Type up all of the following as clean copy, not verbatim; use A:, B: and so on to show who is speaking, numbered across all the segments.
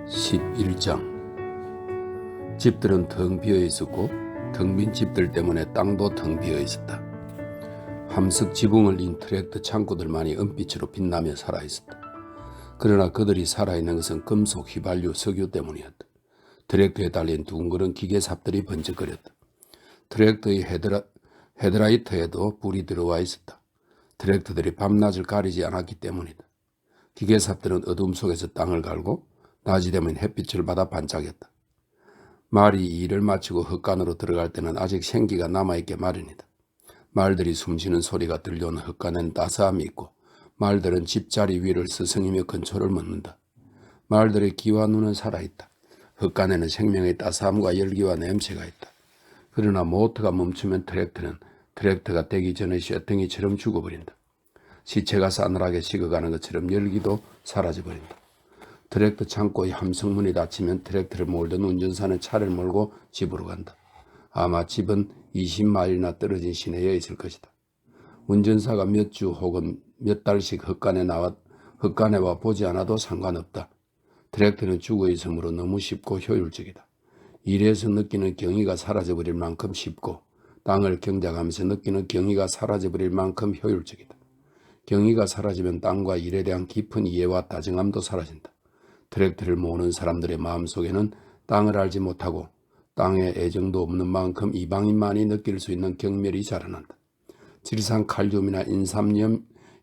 A: 11장. 집들은 텅 비어 있었고 텅 빈 집들 때문에 땅도 텅 비어 있었다. 함석 지붕을 인 트랙터 창고들만이 은빛으로 빛나며 살아있었다. 그러나 그들이 살아있는 것은 금속, 휘발유, 석유 때문이었다. 트랙터에 달린 둥그런 기계삽들이 번쩍거렸다. 트랙터의 헤드라이터에도 불이 들어와 있었다. 트랙터들이 밤낮을 가리지 않았기 때문이다. 기계삽들은 어둠 속에서 땅을 갈고 낮이 되면 햇빛을 받아 반짝였다. 말이 일을 마치고 흙간으로 들어갈 때는 아직 생기가 남아있게 마련이다. 말들이 숨쉬는 소리가 들려오는 흙간에는 따스함이 있고 말들은 집자리 위를 스승이며 근초를 묻는다. 말들의 귀와 눈은 살아있다. 흙간에는 생명의 따스함과 열기와 냄새가 있다. 그러나 모터가 멈추면 트랙터가 되기 전에 쇠덩이처럼 죽어버린다. 시체가 싸늘하게 식어가는 것처럼 열기도 사라져버린다. 트랙터 창고의 함성문이 닫히면 트랙터를 몰던 운전사는 차를 몰고 집으로 간다. 아마 집은 20마일이나 떨어진 시내에 있을 것이다. 운전사가 몇 주 혹은 몇 달씩 흙간에 와 보지 않아도 상관없다. 트랙터는 죽어 있으므로 너무 쉽고 효율적이다. 일에서 느끼는 경의가 사라져버릴 만큼 쉽고 땅을 경작하면서 느끼는 경의가 사라져버릴 만큼 효율적이다. 경의가 사라지면 땅과 일에 대한 깊은 이해와 다정함도 사라진다. 트랙터를 모으는 사람들의 마음속에는 땅을 알지 못하고 땅에 애정도 없는 만큼 이방인만이 느낄 수 있는 경멸이 자라난다. 지리산 칼륨이나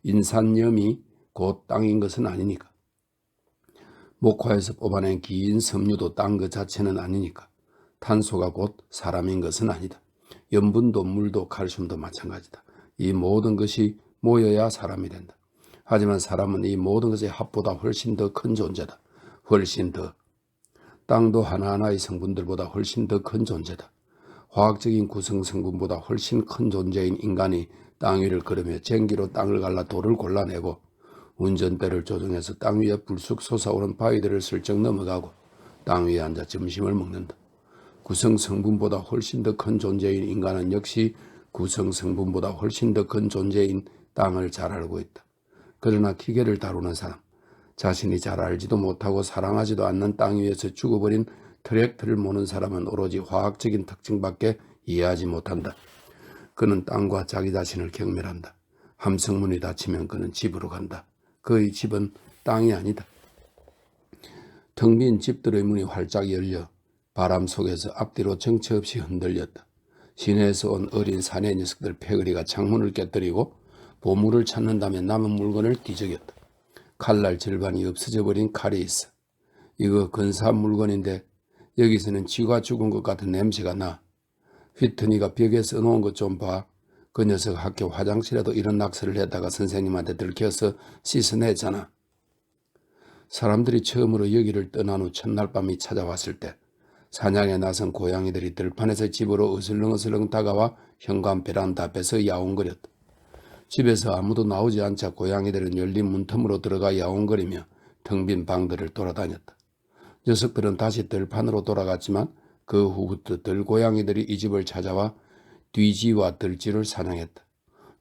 A: 인산염이 곧 땅인 것은 아니니까. 목화에서 뽑아낸 긴 섬유도 땅 그 자체는 아니니까. 탄소가 곧 사람인 것은 아니다. 염분도 물도 칼슘도 마찬가지다. 이 모든 것이 모여야 사람이 된다. 하지만 사람은 이 모든 것의 합보다 훨씬 더 큰 존재다. 땅도 하나하나의 성분들보다 훨씬 더 큰 존재다. 화학적인 구성 성분보다 훨씬 큰 존재인 인간이 땅 위를 걸으며 쟁기로 땅을 갈라 돌을 골라내고 운전대를 조종해서 땅 위에 불쑥 솟아오른 바위들을 슬쩍 넘어가고 땅 위에 앉아 점심을 먹는다. 구성 성분보다 훨씬 더 큰 존재인 인간은 역시 구성 성분보다 훨씬 더 큰 존재인 땅을 잘 알고 있다. 그러나 기계를 다루는 사람, 자신이 잘 알지도 못하고 사랑하지도 않는 땅 위에서 죽어버린 트랙터를 모는 사람은 오로지 화학적인 특징밖에 이해하지 못한다. 그는 땅과 자기 자신을 경멸한다. 함성문이 닫히면 그는 집으로 간다. 그의 집은 땅이 아니다. 텅 빈 집들의 문이 활짝 열려 바람 속에서 앞뒤로 정처 없이 흔들렸다. 시내에서 온 어린 사내 녀석들 패거리가 창문을 깨뜨리고 보물을 찾는다며 남은 물건을 뒤적였다. 칼날 절반이 없어져 버린 칼이 있어. 이거 근사한 물건인데 여기서는 쥐가 죽은 것 같은 냄새가 나. 휘트니가 벽에 써놓은 것 좀 봐. 그 녀석 학교 화장실에도 이런 낙서를 했다가 선생님한테 들켜서 씻어냈잖아. 사람들이 처음으로 여기를 떠난 후 첫날 밤이 찾아왔을 때 사냥에 나선 고양이들이 들판에서 집으로 어슬렁어슬렁 다가와 현관 베란다 앞에서 야옹거렸다. 집에서 아무도 나오지 않자 고양이들은 열린 문틈으로 들어가 야옹거리며 텅 빈 방들을 돌아다녔다. 녀석들은 다시 들판으로 돌아갔지만 그 후부터 들고양이들이 이 집을 찾아와 뒤지와 들쥐를 사냥했다.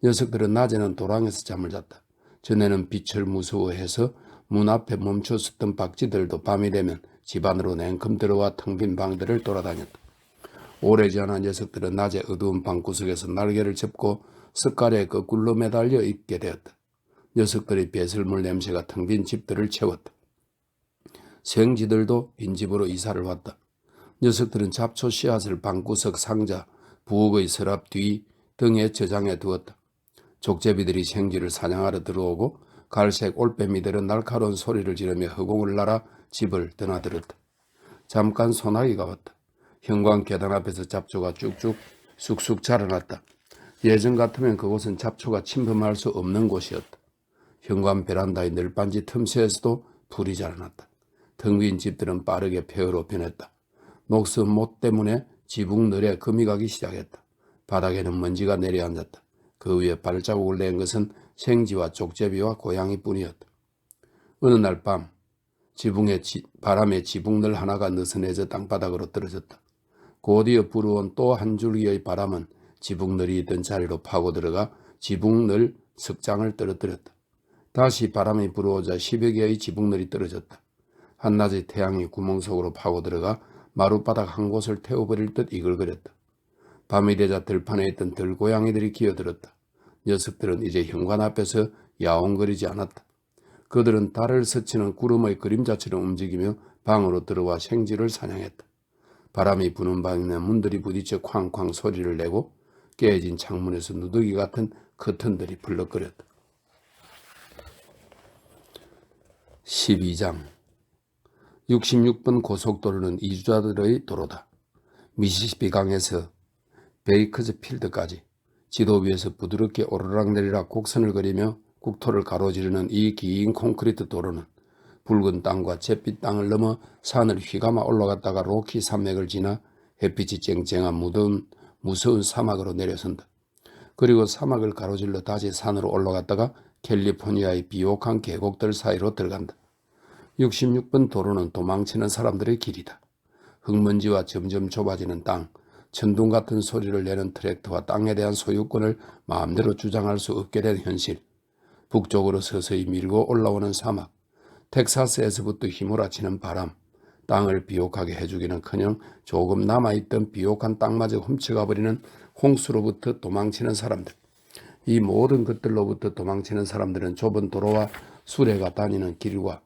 A: 녀석들은 낮에는 도랑에서 잠을 잤다. 전에는 빛을 무서워해서 문 앞에 멈춰섰던 박쥐들도 밤이 되면 집 안으로 냉큼 들어와 텅 빈 방들을 돌아다녔다. 오래지 않아 녀석들은 낮에 어두운 방구석에서 날개를 접고 석갈에 거꾸로 매달려 있게 되었다. 녀석들의 배설물 냄새가 텅 빈 집들을 채웠다. 생쥐들도 빈집으로 이사를 왔다. 녀석들은 잡초 씨앗을 방구석 상자, 부엌의 서랍 뒤 등에 저장해 두었다. 족제비들이 생쥐를 사냥하러 들어오고 갈색 올빼미들은 날카로운 소리를 지르며 허공을 날아 집을 드나들었다. 잠깐 소나기가 왔다. 현관 계단 앞에서 잡초가 쭉쭉 쑥쑥 자라났다. 예전 같으면 그곳은 잡초가 침범할 수 없는 곳이었다. 현관 베란다의 늘빤지 틈새에서도 풀이 자라났다. 텅 빈 집들은 빠르게 폐허로 변했다. 녹슨 못 때문에 지붕늘에 금이 가기 시작했다. 바닥에는 먼지가 내려앉았다. 그 위에 발자국을 낸 것은 생쥐와 족제비와 고양이뿐이었다. 어느 날 밤 지붕에 바람에 지붕늘 하나가 느슨해져 땅바닥으로 떨어졌다. 곧이어 불어온 또 한 줄기의 바람은 지붕늘이 있던 자리로 파고 들어가 지붕늘 석장을 떨어뜨렸다. 다시 바람이 불어오자 10여 개의 지붕늘이 떨어졌다. 한낮에 태양이 구멍 속으로 파고들어가 마룻바닥 한 곳을 태워버릴 듯 이글거렸다. 밤이 되자 들판에 있던 들고양이들이 기어들었다. 녀석들은 이제 현관 앞에서 야옹거리지 않았다. 그들은 달을 스치는 구름의 그림자처럼 움직이며 방으로 들어와 생쥐를 사냥했다. 바람이 부는 방에 문들이 부딪혀 쾅쾅 소리를 내고 깨진 창문에서 누더기 같은 커튼들이 벌럭거렸다. 12장 66번 고속도로는 이주자들의 도로다. 미시시피 강에서 베이커즈필드까지 지도 위에서 부드럽게 오르락내리락 곡선을 그리며 국토를 가로지르는 이 긴 콘크리트 도로는 붉은 땅과 잿빛 땅을 넘어 산을 휘감아 올라갔다가 로키 산맥을 지나 햇빛이 쨍쨍한 무서운 사막으로 내려선다. 그리고 사막을 가로질러 다시 산으로 올라갔다가 캘리포니아의 비옥한 계곡들 사이로 들어간다. 66번 도로는 도망치는 사람들의 길이다. 흙먼지와 점점 좁아지는 땅, 천둥 같은 소리를 내는 트랙터와 땅에 대한 소유권을 마음대로 주장할 수 없게 된 현실, 북쪽으로 서서히 밀고 올라오는 사막, 텍사스에서부터 휘몰아치는 바람, 땅을 비옥하게 해주기는커녕 조금 남아있던 비옥한 땅마저 훔쳐가버리는 홍수로부터 도망치는 사람들. 이 모든 것들로부터 도망치는 사람들은 좁은 도로와 수레가 다니는 길과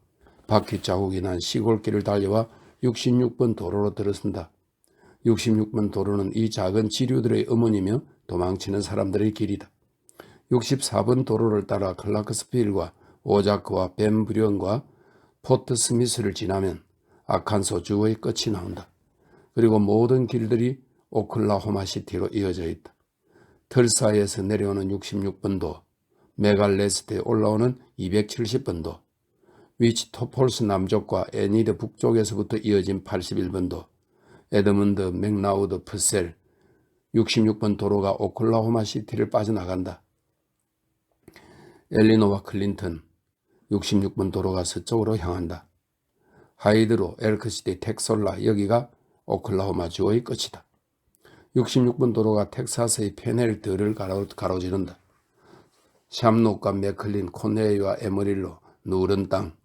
A: 바퀴 자국이 난 시골길을 달려와 66번 도로로 들어선다. 66번 도로는 이 작은 지류들의 어머니며 도망치는 사람들의 길이다. 64번 도로를 따라 클라크스필과 오자크와 벤브리온과 포트 스미스를 지나면 아칸소 주의 끝이 나온다. 그리고 모든 길들이 오클라호마 시티로 이어져 있다. 털사에서 내려오는 66번도, 메갈레스트에 올라오는 270번도, 위치토폴스 남쪽과 애니드 북쪽에서부터 이어진 81번도, 에드먼드, 맥나우드, 프셀, 66번 도로가 오클라호마 시티를 빠져나간다. 엘리노와 클린턴, 66번 도로가 서쪽으로 향한다. 하이드로, 엘크시티, 텍솔라, 여기가 오클라호마 주의 끝이다. 66번 도로가 텍사스의 페넬드를 가로지른다. 샴록과 맥클린, 코네이와 에머릴로, 누런 땅,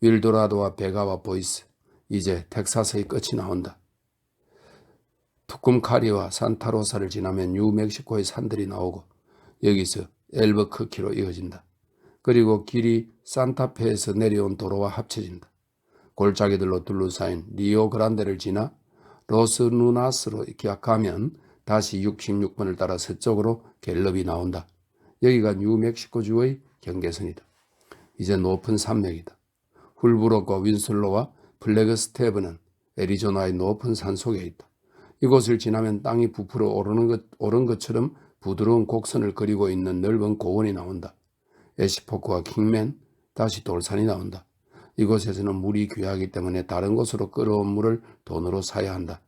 A: 윌도라도와 베가와 보이스, 이제 텍사스의 끝이 나온다. 투쿰카리와 산타로사를 지나면 뉴멕시코의 산들이 나오고 여기서 엘버커키로 이어진다. 그리고 길이 산타페에서 내려온 도로와 합쳐진다. 골짜기들로 둘러싸인 리오그란데를 지나 로스누나스로 기약하면 다시 66번을 따라 서쪽으로 갤럽이 나온다. 여기가 뉴멕시코주의 경계선이다. 이제 높은 산맥이다. 훌브록과 윈슬로와 플래그스테브는 애리조나의 높은 산 속에 있다. 이곳을 지나면 땅이 부풀어 오른 것처럼 부드러운 곡선을 그리고 있는 넓은 고원이 나온다. 에시포크와 킹맨, 다시 돌산이 나온다. 이곳에서는 물이 귀하기 때문에 다른 곳으로 끌어온 물을 돈으로 사야 한다.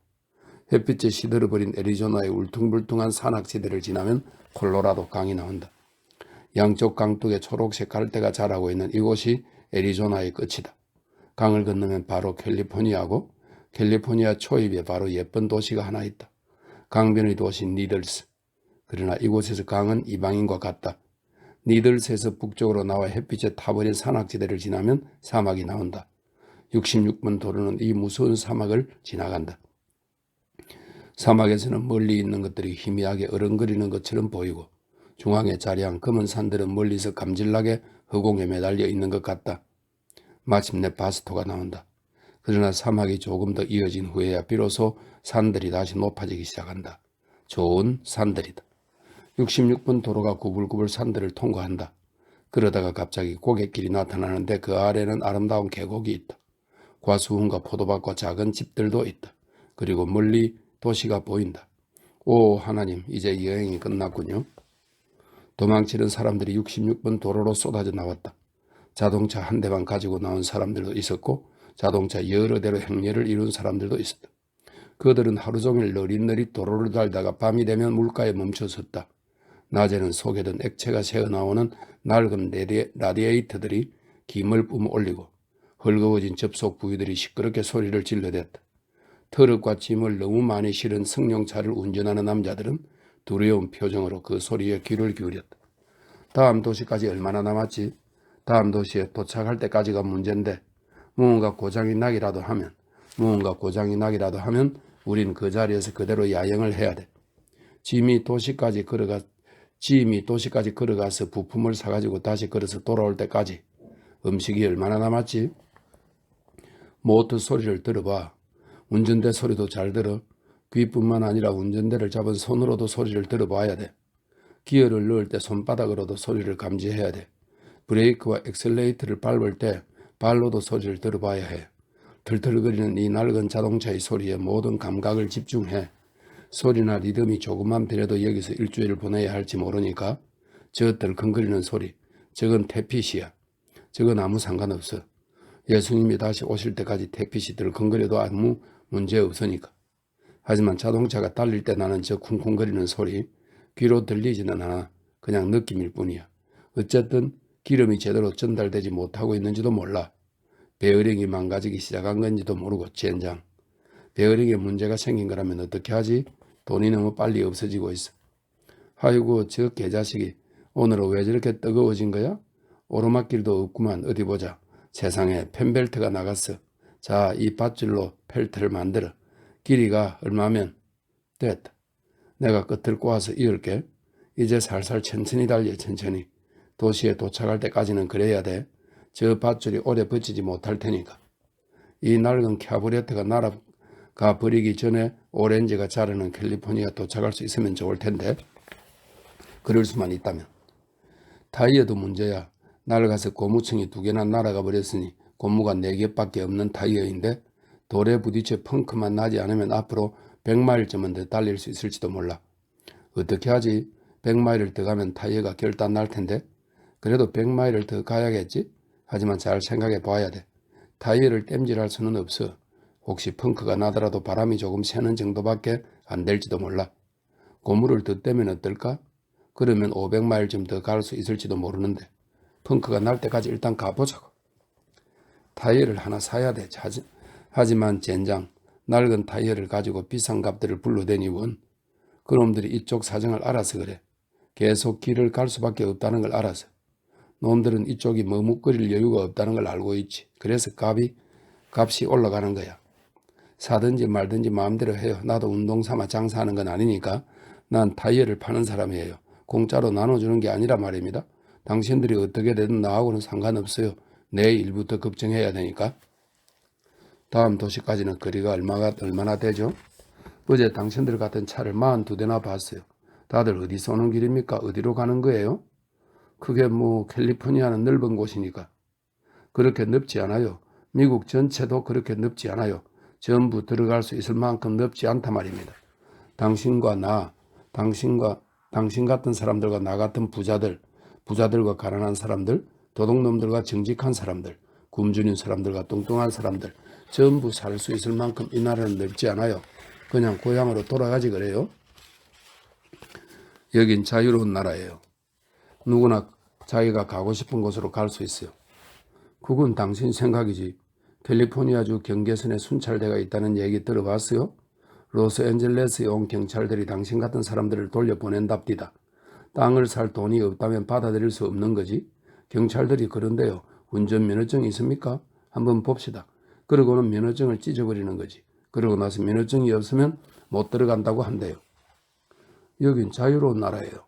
A: 햇빛에 시들어버린 애리조나의 울퉁불퉁한 산악지대를 지나면 콜로라도 강이 나온다. 양쪽 강둑에 초록색 갈대가 자라고 있는 이곳이 애리조나의 끝이다. 강을 건너면 바로 캘리포니아고 캘리포니아 초입에 바로 예쁜 도시가 하나 있다. 강변의 도시 니들스. 그러나 이곳에서 강은 이방인과 같다. 니들스에서 북쪽으로 나와 햇빛에 타버린 산악지대를 지나면 사막이 나온다. 66번 도로는 이 무서운 사막을 지나간다. 사막에서는 멀리 있는 것들이 희미하게 어른거리는 것처럼 보이고 중앙에 자리한 검은 산들은 멀리서 감질나게 허공에 매달려 있는 것 같다. 마침내 바스토가 나온다. 그러나 사막이 조금 더 이어진 후에야 비로소 산들이 다시 높아지기 시작한다. 좋은 산들이다. 66번 도로가 구불구불 산들을 통과한다. 그러다가 갑자기 고갯길이 나타나는데 그 아래는 아름다운 계곡이 있다. 과수원과 포도밭과 작은 집들도 있다. 그리고 멀리 도시가 보인다. 오 하나님, 이제 여행이 끝났군요. 도망치는 사람들이 66번 도로로 쏟아져 나왔다. 자동차 한 대만 가지고 나온 사람들도 있었고 자동차 여러 대로 행렬을 이룬 사람들도 있었다. 그들은 하루 종일 너릿너릿 도로를 달다가 밤이 되면 물가에 멈춰섰다. 낮에는 속에든 액체가 새어나오는 낡은 라디에이터들이 김을 뿜어 올리고 헐거워진 접속 부위들이 시끄럽게 소리를 질러댔다. 트럭과 짐을 너무 많이 실은 승용차를 운전하는 남자들은 두려운 표정으로 그 소리에 귀를 기울였다. 다음 도시까지 얼마나 남았지? 다음 도시에 도착할 때까지가 문제인데 무언가 고장이 나기라도 하면 우린 그 자리에서 그대로 야영을 해야 돼. 지임이 도시까지 걸어가서 부품을 사가지고 다시 걸어서 돌아올 때까지 음식이 얼마나 남았지? 모터 소리를 들어봐. 운전대 소리도 잘 들어. 귀뿐만 아니라 운전대를 잡은 손으로도 소리를 들어봐야 돼. 기어를 넣을 때 손바닥으로도 소리를 감지해야 돼. 브레이크와 엑셀레이터를 밟을 때 발로도 소리를 들어봐야 해. 털털거리는 이 낡은 자동차의 소리에 모든 감각을 집중해. 소리나 리듬이 조금만 변해도 여기서 일주일을 보내야 할지 모르니까 저 덜컹거리는 소리, 저건 태핏이야. 저건 아무 상관없어. 예수님이 다시 오실 때까지 태핏이 덜컹거려도 아무 문제 없으니까. 하지만 자동차가 달릴 때 나는 저 쿵쿵거리는 소리, 귀로 들리지는 않아. 그냥 느낌일 뿐이야. 어쨌든 기름이 제대로 전달되지 못하고 있는지도 몰라. 베어링이 망가지기 시작한 건지도 모르고 젠장. 베어링에 문제가 생긴 거라면 어떻게 하지? 돈이 너무 빨리 없어지고 있어. 아이고 저 개자식이 오늘은 왜 저렇게 뜨거워진 거야? 오르막길도 없구만. 어디 보자. 세상에 펜벨트가 나갔어. 자, 이 밧줄로 펠트를 만들어. 길이가 얼마면? 됐다. 내가 끝을 꼬아서 이을게. 이제 살살 천천히 달려. 천천히. 도시에 도착할 때까지는 그래야 돼. 저 밧줄이 오래 버티지 못할 테니까. 이 낡은 캐브레트가 날아가 버리기 전에 오렌지가 자르는 캘리포니아 도착할 수 있으면 좋을 텐데. 그럴 수만 있다면. 타이어도 문제야. 낡아서 고무층이 2개나 날아가 버렸으니 고무가 4개밖에 없는 타이어인데 돌에 부딪혀 펑크만 나지 않으면 앞으로 100마일쯤은 더 달릴 수 있을지도 몰라. 어떻게 하지? 100마일을 더 가면 타이어가 결단 날 텐데. 그래도 100마일을 더 가야겠지? 하지만 잘 생각해 봐야 돼. 타이어를 땜질할 수는 없어. 혹시 펑크가 나더라도 바람이 조금 새는 정도밖에 안 될지도 몰라. 고무를 더 떼면 어떨까? 그러면 500마일쯤 더 갈 수 있을지도 모르는데 펑크가 날 때까지 일단 가보자고. 타이어를 하나 사야 돼. 하지만 젠장 낡은 타이어를 가지고 비싼 값들을 불러대니 원. 그놈들이 이쪽 사정을 알아서 그래. 계속 길을 갈 수밖에 없다는 걸 알아서. 놈들은 이쪽이 머뭇거릴 여유가 없다는 걸 알고 있지. 그래서 값이 올라가는 거야. 사든지 말든지 마음대로 해요. 나도 운동 삼아 장사하는 건 아니니까. 난 타이어를 파는 사람이에요. 공짜로 나눠주는 게 아니라 말입니다. 당신들이 어떻게 되든 나하고는 상관없어요. 내 일부터 걱정해야 되니까. 다음 도시까지는 거리가 얼마나 되죠? 어제 당신들 같은 차를 42대나 봤어요. 다들 어디서 오는 길입니까? 어디로 가는 거예요? 그게 캘리포니아는 넓은 곳이니까. 그렇게 넓지 않아요. 미국 전체도 그렇게 넓지 않아요. 전부 들어갈 수 있을 만큼 넓지 않단 말입니다. 당신 같은 사람들과 나 같은 부자들과 가난한 사람들, 도둑놈들과 정직한 사람들, 굶주린 사람들과 뚱뚱한 사람들 전부 살 수 있을 만큼 이 나라는 넓지 않아요. 그냥 고향으로 돌아가지 그래요. 여긴 자유로운 나라예요. 누구나 자기가 가고 싶은 곳으로 갈 수 있어요. 그건 당신 생각이지. 캘리포니아주 경계선에 순찰대가 있다는 얘기 들어봤어요? 로스앤젤레스에 온 경찰들이 당신 같은 사람들을 돌려보낸답디다. 땅을 살 돈이 없다면 받아들일 수 없는 거지. 경찰들이 그런데요. 운전면허증이 있습니까? 한번 봅시다. 그러고는 면허증을 찢어버리는 거지. 그러고 나서 면허증이 없으면 못 들어간다고 한대요. 여긴 자유로운 나라예요.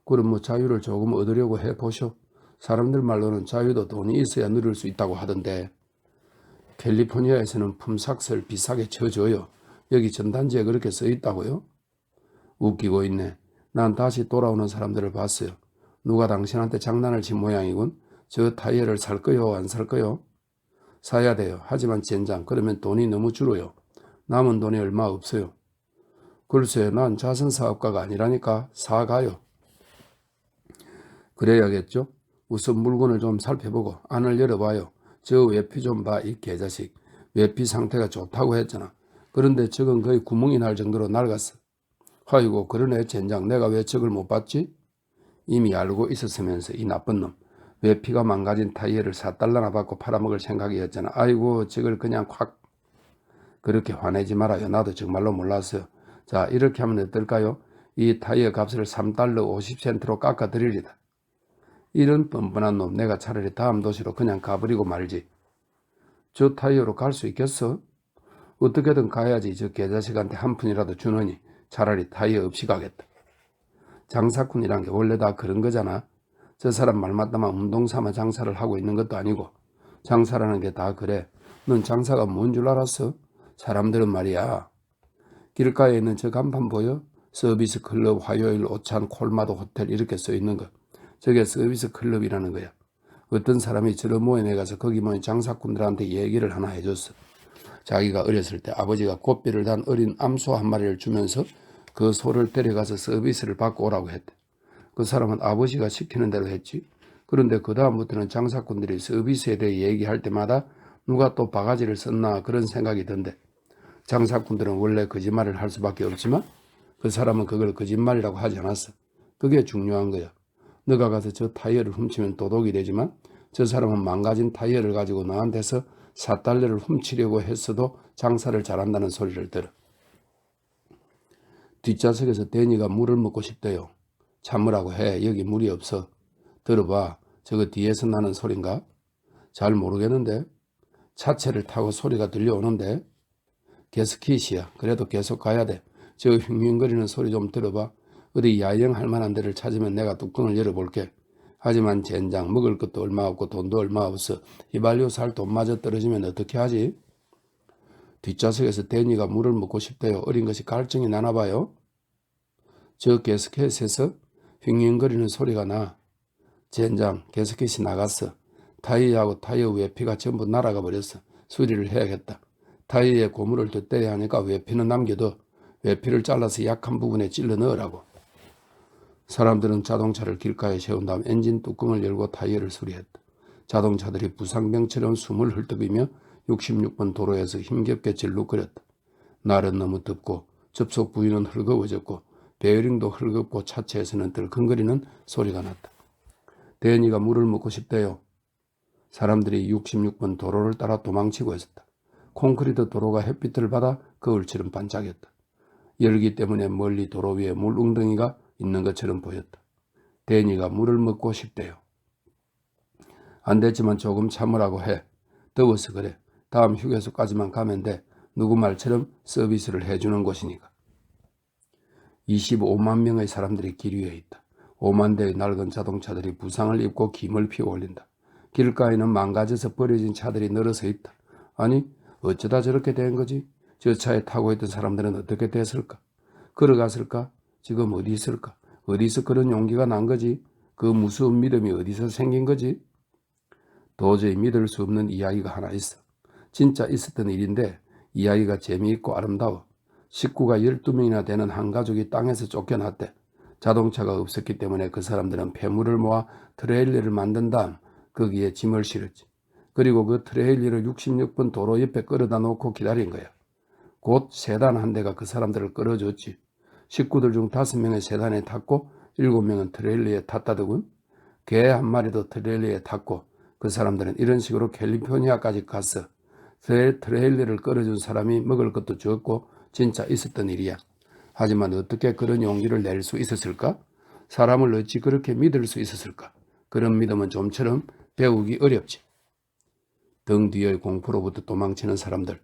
A: 그럼 자유를 조금 얻으려고 해보쇼. 사람들 말로는 자유도 돈이 있어야 누릴 수 있다고 하던데. 캘리포니아에서는 품삯을 비싸게 쳐줘요. 여기 전단지에 그렇게 써있다고요? 웃기고 있네. 난 다시 돌아오는 사람들을 봤어요. 누가 당신한테 장난을 친 모양이군. 저 타이어를 살 거요? 안 살 거요? 사야 돼요. 하지만 젠장 그러면 돈이 너무 줄어요. 남은 돈이 얼마 없어요. 글쎄요. 난 자선사업가가 아니라니까 사가요. 그래야겠죠? 우선 물건을 좀 살펴보고 안을 열어봐요. 저 외피 좀 봐. 이 개자식. 외피 상태가 좋다고 했잖아. 그런데 저건 거의 구멍이 날 정도로 낡았어. 아이고 그러네 젠장. 내가 왜 저걸 못 봤지? 이미 알고 있었으면서 이 나쁜 놈. 외피가 망가진 타이어를 4달러나 받고 팔아먹을 생각이었잖아. 아이고 저걸 그냥 확. 그렇게 화내지 말아요. 나도 정말로 몰랐어요. 자 이렇게 하면 어떨까요? 이 타이어 값을 3달러 50센트로 깎아드리리다. 이런 뻔뻔한 놈 내가 차라리 다음 도시로 그냥 가버리고 말지. 저 타이어로 갈 수 있겠어? 어떻게든 가야지 저 개자식한테 한 푼이라도 주느니 차라리 타이어 없이 가겠다. 장사꾼이란 게 원래 다 그런 거잖아. 저 사람 말 맞다만 운동삼아 장사를 하고 있는 것도 아니고 장사라는 게 다 그래. 넌 장사가 뭔 줄 알았어? 사람들은 말이야. 길가에 있는 저 간판 보여? 서비스 클럽 화요일 오찬 콜마도 호텔 이렇게 써 있는 거. 저게 서비스 클럽이라는 거야. 어떤 사람이 저런 모임에 가서 거기 모인 장사꾼들한테 얘기를 하나 해줬어. 자기가 어렸을 때 아버지가 꽃비를 단 어린 암소 한 마리를 주면서 그 소를 데려가서 서비스를 받고 오라고 했대. 그 사람은 아버지가 시키는 대로 했지. 그런데 그 다음부터는 장사꾼들이 서비스에 대해 얘기할 때마다 누가 또 바가지를 썼나 그런 생각이 든대. 장사꾼들은 원래 거짓말을 할 수밖에 없지만 그 사람은 그걸 거짓말이라고 하지 않았어. 그게 중요한 거야. 너가 가서 저 타이어를 훔치면 도둑이 되지만 저 사람은 망가진 타이어를 가지고 나한테서 4달러를 훔치려고 했어도 장사를 잘한다는 소리를 들어. 뒷좌석에서 데니가 물을 먹고 싶대요. 참으라고 해. 여기 물이 없어. 들어봐. 저거 뒤에서 나는 소린가? 잘 모르겠는데. 차체를 타고 소리가 들려오는데. 게스킷이야. 그래도 계속 가야 돼. 저 휭휭거리는 소리 좀 들어봐. 어디 야영할 만한 데를 찾으면 내가 뚜껑을 열어볼게. 하지만 젠장 먹을 것도 얼마 없고 돈도 얼마 없어. 휘발유 살 돈마저 떨어지면 어떻게 하지? 뒷좌석에서 데니가 물을 먹고 싶대요. 어린 것이 갈증이 나나 봐요. 저 게스켓에서 휭휭거리는 소리가 나. 젠장 게스켓이 나갔어. 타이어하고 타이어 외피가 전부 날아가 버렸어. 수리를 해야겠다. 타이어에 고무를 더 떼야 하니까 외피는 남겨둬. 외피를 잘라서 약한 부분에 찔러 넣으라고. 사람들은 자동차를 길가에 세운 다음 엔진 뚜껑을 열고 타이어를 수리했다. 자동차들이 부상병처럼 숨을 헐떡이며 66번 도로에서 힘겹게 질룩거렸다. 날은 너무 덥고 접속 부위는 헐거워졌고 베어링도 헐겁고 차체에서는 들컹거리는 소리가 났다. 데니가 물을 먹고 싶대요. 사람들이 66번 도로를 따라 도망치고 있었다. 콘크리트 도로가 햇빛을 받아 거울처럼 반짝였다. 열기 때문에 멀리 도로 위에 물 웅덩이가 있는 것처럼 보였다. 데니가 물을 먹고 싶대요. 안 됐지만 조금 참으라고 해. 더워서 그래. 다음 휴게소까지만 가면 돼. 누구 말처럼 서비스를 해주는 곳이니까. 25만 명의 사람들이 길 위에 있다. 5만 대의 낡은 자동차들이 부상을 입고 김을 피워 올린다. 길가에는 망가져서 버려진 차들이 늘어서 있다. 아니 어쩌다 저렇게 된 거지? 저 차에 타고 있던 사람들은 어떻게 됐을까? 걸어갔을까? 지금 어디 있을까? 어디서 그런 용기가 난 거지? 그 무서운 믿음이 어디서 생긴 거지? 도저히 믿을 수 없는 이야기가 하나 있어. 진짜 있었던 일인데 이야기가 재미있고 아름다워. 식구가 12명이나 되는 한 가족이 땅에서 쫓겨났대. 자동차가 없었기 때문에 그 사람들은 폐물을 모아 트레일러를 만든 다음 거기에 짐을 실었지. 그리고 그 트레일러를 66번 도로 옆에 끌어다 놓고 기다린 거야. 곧 세단 한 대가 그 사람들을 끌어줬지. 식구들 중 5명은 세단에 탔고 7명은 트레일러에 탔다더군. 개 한 마리도 트레일러에 탔고 그 사람들은 이런 식으로 캘리포니아까지 갔어. 트레일러를 끌어준 사람이 먹을 것도 적고 진짜 있었던 일이야. 하지만 어떻게 그런 용기를 낼 수 있었을까? 사람을 어찌 그렇게 믿을 수 있었을까? 그런 믿음은 좀처럼 배우기 어렵지. 등 뒤의 공포로부터 도망치는 사람들.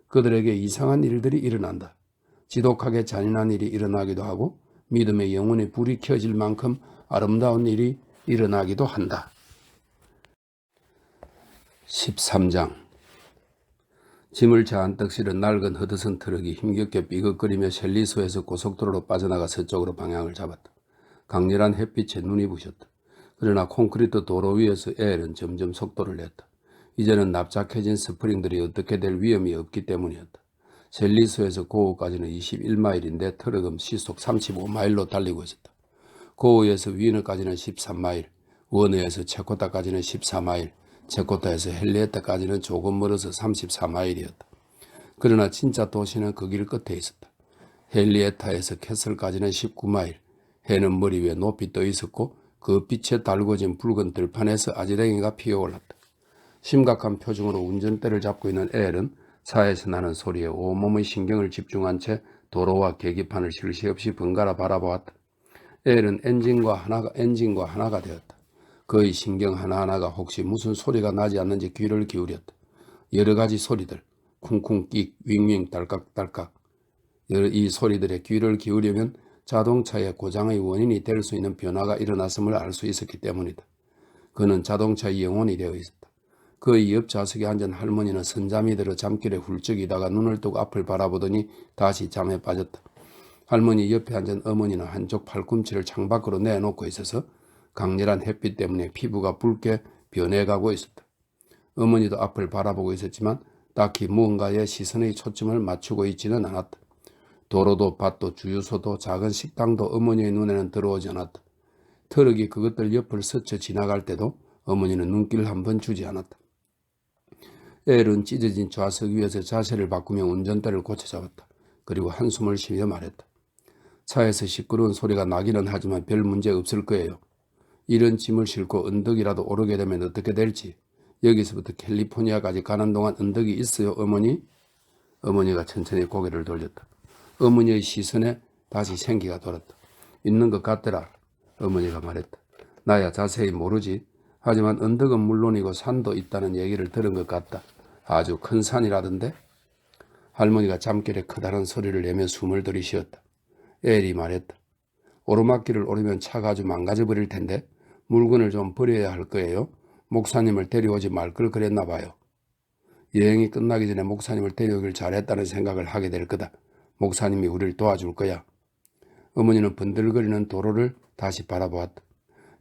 A: 그들에게 이상한 일들이 일어난다. 지독하게 잔인한 일이 일어나기도 하고 믿음의 영혼의 불이 켜질 만큼 아름다운 일이 일어나기도 한다. 13장. 짐을 잔뜩 실은 낡은 허드슨 트럭이 힘겹게 삐걱거리며 셸리소에서 고속도로로 빠져나가 서쪽으로 방향을 잡았다. 강렬한 햇빛에 눈이 부셨다. 그러나 콘크리트 도로 위에서 엘은 점점 속도를 냈다. 이제는 납작해진 스프링들이 어떻게 될 위험이 없기 때문이었다. 셸리소에서 고우까지는 21마일인데 트럭은 시속 35마일로 달리고 있었다. 고우에서 위너까지는 13마일, 워너에서 체코타까지는 14마일, 체코타에서 헨리에타까지는 조금 멀어서 34마일이었다. 그러나 진짜 도시는 그 길 끝에 있었다. 헨리에타에서 캐슬까지는 19마일, 해는 머리 위에 높이 떠 있었고 그 빛에 달궈진 붉은 들판에서 아지랭이가 피어올랐다. 심각한 표정으로 운전대를 잡고 있는 엘은 차에서 나는 소리에 온몸의 신경을 집중한 채 도로와 계기판을 쉴 새 없이 번갈아 바라보았다. 엘은 엔진과 하나가 되었다. 그의 신경 하나하나가 혹시 무슨 소리가 나지 않는지 귀를 기울였다. 여러 가지 소리들, 쿵쿵 끽, 윙윙, 딸깍딸깍. 이 소리들의 귀를 기울이면 자동차의 고장의 원인이 될 수 있는 변화가 일어났음을 알 수 있었기 때문이다. 그는 자동차의 영혼이 되어 있었다. 그의 옆 좌석에 앉은 할머니는 선잠이 들어 잠결에 훌쩍이다가 눈을 뜨고 앞을 바라보더니 다시 잠에 빠졌다. 할머니 옆에 앉은 어머니는 한쪽 팔꿈치를 창밖으로 내놓고 있어서 강렬한 햇빛 때문에 피부가 붉게 변해가고 있었다. 어머니도 앞을 바라보고 있었지만 딱히 무언가에 시선의 초점을 맞추고 있지는 않았다. 도로도 밭도 주유소도 작은 식당도 어머니의 눈에는 들어오지 않았다. 트럭이 그것들 옆을 스쳐 지나갈 때도 어머니는 눈길 한 번 주지 않았다. 엘은 찢어진 좌석 위에서 자세를 바꾸며 운전대를 고쳐잡았다. 그리고 한숨을 쉬며 말했다. 차에서 시끄러운 소리가 나기는 하지만 별 문제 없을 거예요. 이런 짐을 싣고 언덕이라도 오르게 되면 어떻게 될지. 여기서부터 캘리포니아까지 가는 동안 언덕이 있어요, 어머니? 어머니가 천천히 고개를 돌렸다. 어머니의 시선에 다시 생기가 돌았다. 있는 것 같더라, 어머니가 말했다. 나야 자세히 모르지. 하지만 언덕은 물론이고 산도 있다는 얘기를 들은 것 같다. 아주 큰 산이라던데? 할머니가 잠결에 커다란 소리를 내며 숨을 들이쉬었다. 엘이 말했다. 오르막길을 오르면 차가 아주 망가져 버릴 텐데 물건을 좀 버려야 할 거예요. 목사님을 데려오지 말 걸 그랬나 봐요. 여행이 끝나기 전에 목사님을 데려오길 잘했다는 생각을 하게 될 거다. 목사님이 우리를 도와줄 거야. 어머니는 번들거리는 도로를 다시 바라보았다.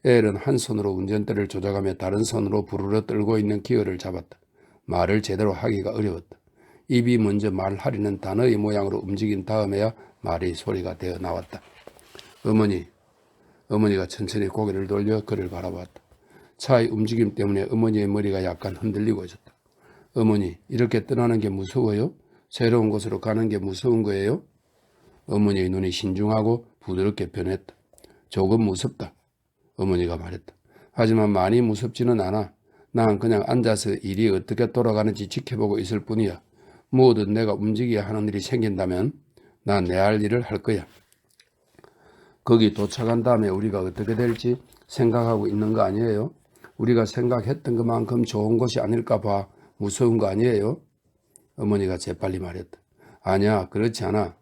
A: 엘은 한 손으로 운전대를 조작하며 다른 손으로 부르르 떨고 있는 기어를 잡았다. 말을 제대로 하기가 어려웠다. 입이 먼저 말하려는 단어의 모양으로 움직인 다음에야 말이 소리가 되어 나왔다. 어머니가 천천히 고개를 돌려 그를 바라보았다. 차의 움직임 때문에 어머니의 머리가 약간 흔들리고 있었다. 어머니, 이렇게 떠나는 게 무서워요? 새로운 곳으로 가는 게 무서운 거예요? 어머니의 눈이 신중하고 부드럽게 변했다. 조금 무섭다. 어머니가 말했다. 하지만 많이 무섭지는 않아. 난 그냥 앉아서 일이 어떻게 돌아가는지 지켜보고 있을 뿐이야. 뭐든 내가 움직여야 하는 일이 생긴다면 난 내 할 일을 할 거야. 거기 도착한 다음에 우리가 어떻게 될지 생각하고 있는 거 아니에요? 우리가 생각했던 것만큼 좋은 곳이 아닐까 봐 무서운 거 아니에요? 어머니가 재빨리 말했다. 아니야, 그렇지 않아.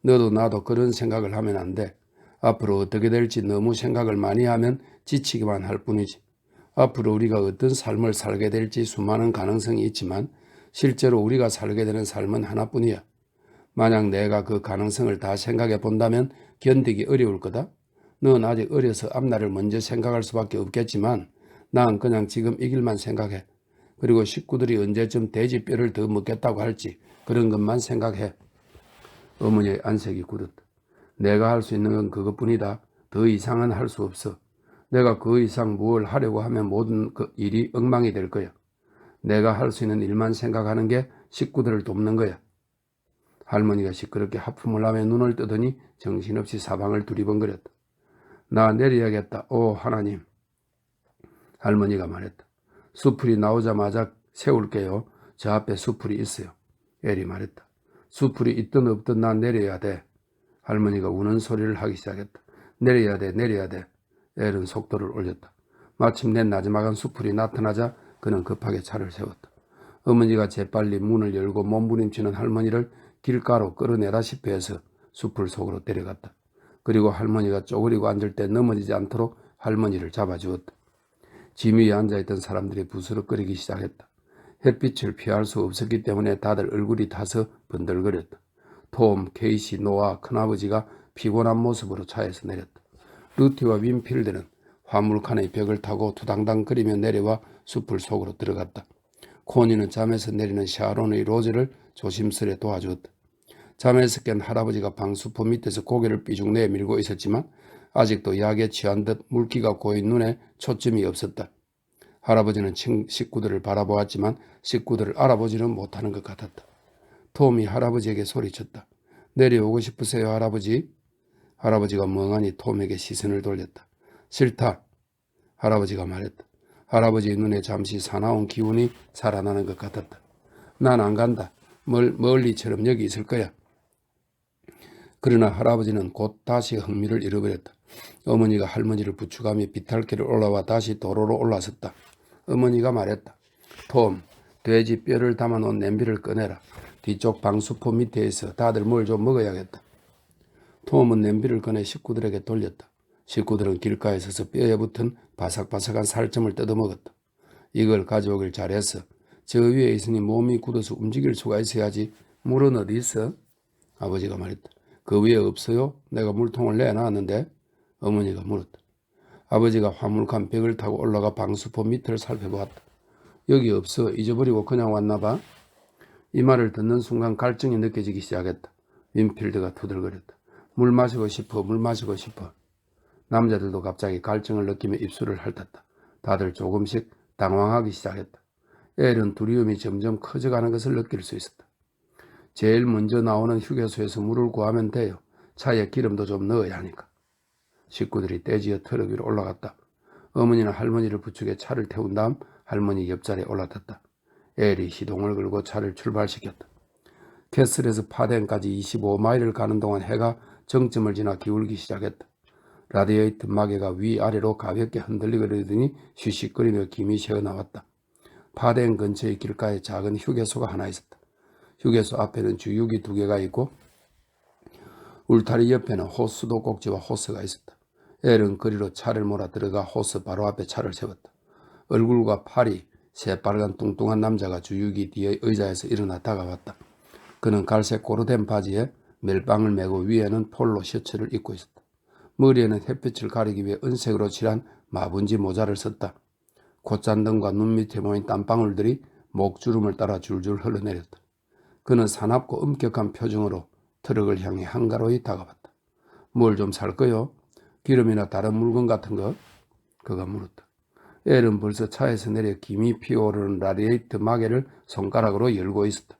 A: 너도 나도 그런 생각을 하면 안 돼. 앞으로 어떻게 될지 너무 생각을 많이 하면 지치기만 할 뿐이지. 앞으로 우리가 어떤 삶을 살게 될지 수많은 가능성이 있지만 실제로 우리가 살게 되는 삶은 하나뿐이야. 만약 내가 그 가능성을 다 생각해 본다면 견디기 어려울 거다. 넌 아직 어려서 앞날을 먼저 생각할 수밖에 없겠지만 난 그냥 지금 이 길만 생각해. 그리고 식구들이 언제쯤 돼지뼈를 더 먹겠다고 할지 그런 것만 생각해. 어머니의 안색이 굳었다. 내가 할 수 있는 건 그것뿐이다. 더 이상은 할 수 없어. 내가 그 이상 뭘 하려고 하면 모든 그 일이 엉망이 될 거야. 내가 할 수 있는 일만 생각하는 게 식구들을 돕는 거야. 할머니가 시끄럽게 하품을 하며 눈을 뜨더니 정신없이 사방을 두리번거렸다. 나 내려야겠다. 오 하나님. 할머니가 말했다. 수풀이 나오자마자 세울게요. 저 앞에 수풀이 있어요. 엘이 말했다. 수풀이 있든 없든 난 내려야 돼. 할머니가 우는 소리를 하기 시작했다. 내려야 돼, 내려야 돼. 엘은 속도를 올렸다. 마침내 나지막한 수풀이 나타나자 그는 급하게 차를 세웠다. 어머니가 재빨리 문을 열고 몸부림치는 할머니를 길가로 끌어내다시피 해서 숲을 속으로 데려갔다. 그리고 할머니가 쪼그리고 앉을 때 넘어지지 않도록 할머니를 잡아주었다. 짐 위에 앉아있던 사람들이 부스럭거리기 시작했다. 햇빛을 피할 수 없었기 때문에 다들 얼굴이 타서 번들거렸다. 톰, 케이시, 노아, 큰아버지가 피곤한 모습으로 차에서 내렸다. 루티와 윈필드는 화물칸의 벽을 타고 투당당거리며 내려와 숲을 속으로 들어갔다. 코니는 잠에서 내리는 샤론의 로즈를 조심스레 도와주었다. 잠에서 깬 할아버지가 방수포 밑에서 고개를 삐죽 내밀고 있었지만 아직도 약에 취한 듯 물기가 고인 눈에 초점이 없었다. 할아버지는 식구들을 바라보았지만 식구들을 알아보지는 못하는 것 같았다. 톰이 할아버지에게 소리쳤다. 내려오고 싶으세요, 할아버지? 할아버지가 멍하니 톰에게 시선을 돌렸다. 싫다. 할아버지가 말했다. 할아버지의 눈에 잠시 사나운 기운이 살아나는 것 같았다. 난 안 간다. 멀리처럼 여기 있을 거야. 그러나 할아버지는 곧 다시 흥미를 잃어버렸다. 어머니가 할머니를 부축하며 비탈길을 올라와 다시 도로로 올라섰다. 어머니가 말했다. 톰, 돼지 뼈를 담아놓은 냄비를 꺼내라. 뒤쪽 방수포 밑에 있어. 다들 뭘 좀 먹어야겠다. 톰은 냄비를 꺼내 식구들에게 돌렸다. 식구들은 길가에 서서 뼈에 붙은 바삭바삭한 살점을 뜯어먹었다. 이걸 가져오길 잘했어. 저 위에 있으니 몸이 굳어서 움직일 수가 있어야지. 물은 어디 있어? 아버지가 말했다. 그 위에 없어요? 내가 물통을 내놨는데? 어머니가 물었다. 아버지가 화물칸 벽을 타고 올라가 방수포 밑을 살펴보았다. 여기 없어. 잊어버리고 그냥 왔나 봐. 이 말을 듣는 순간 갈증이 느껴지기 시작했다. 윈필드가 투덜거렸다. 물 마시고 싶어. 물 마시고 싶어. 남자들도 갑자기 갈증을 느끼며 입술을 핥았다. 다들 조금씩 당황하기 시작했다. 엘은 두려움이 점점 커져가는 것을 느낄 수 있었다. 제일 먼저 나오는 휴게소에서 물을 구하면 돼요. 차에 기름도 좀 넣어야 하니까. 식구들이 떼지어 트럭 위로 올라갔다. 어머니는 할머니를 부축해 차를 태운 다음 할머니 옆자리에 올라탔다. 엘이 시동을 걸고 차를 출발시켰다. 캐슬에서 파덴까지 25마일을 가는 동안 해가 정점을 지나 기울기 시작했다. 라디에이터 마개가 위아래로 가볍게 흔들리더니 쉬쉬거리며 김이 새어나왔다. 파덴 근처의 길가에 작은 휴게소가 하나 있었다. 휴게소 앞에는 주유기 2개가 있고 울타리 옆에는 호수도 꼭지와 호스가 있었다. 엘은 거리로 차를 몰아 들어가 호스 바로 앞에 차를 세웠다. 얼굴과 팔이 새빨간 뚱뚱한 남자가 주유기 뒤에 의자에서 일어나 다가왔다. 그는 갈색 고르된 바지에 멜빵을 메고 위에는 폴로 셔츠를 입고 있었다. 머리에는 햇빛을 가리기 위해 은색으로 칠한 마분지 모자를 썼다. 콧잔등과 눈 밑에 모인 땀방울들이 목주름을 따라 줄줄 흘러내렸다. 그는 사납고 엄격한 표정으로 트럭을 향해 한가로이 다가왔다. 뭘 좀 살 거요? 기름이나 다른 물건 같은 거? 그가 물었다. 엘은 벌써 차에서 내려 김이 피어오르는 라디에이터 마개를 손가락으로 열고 있었다.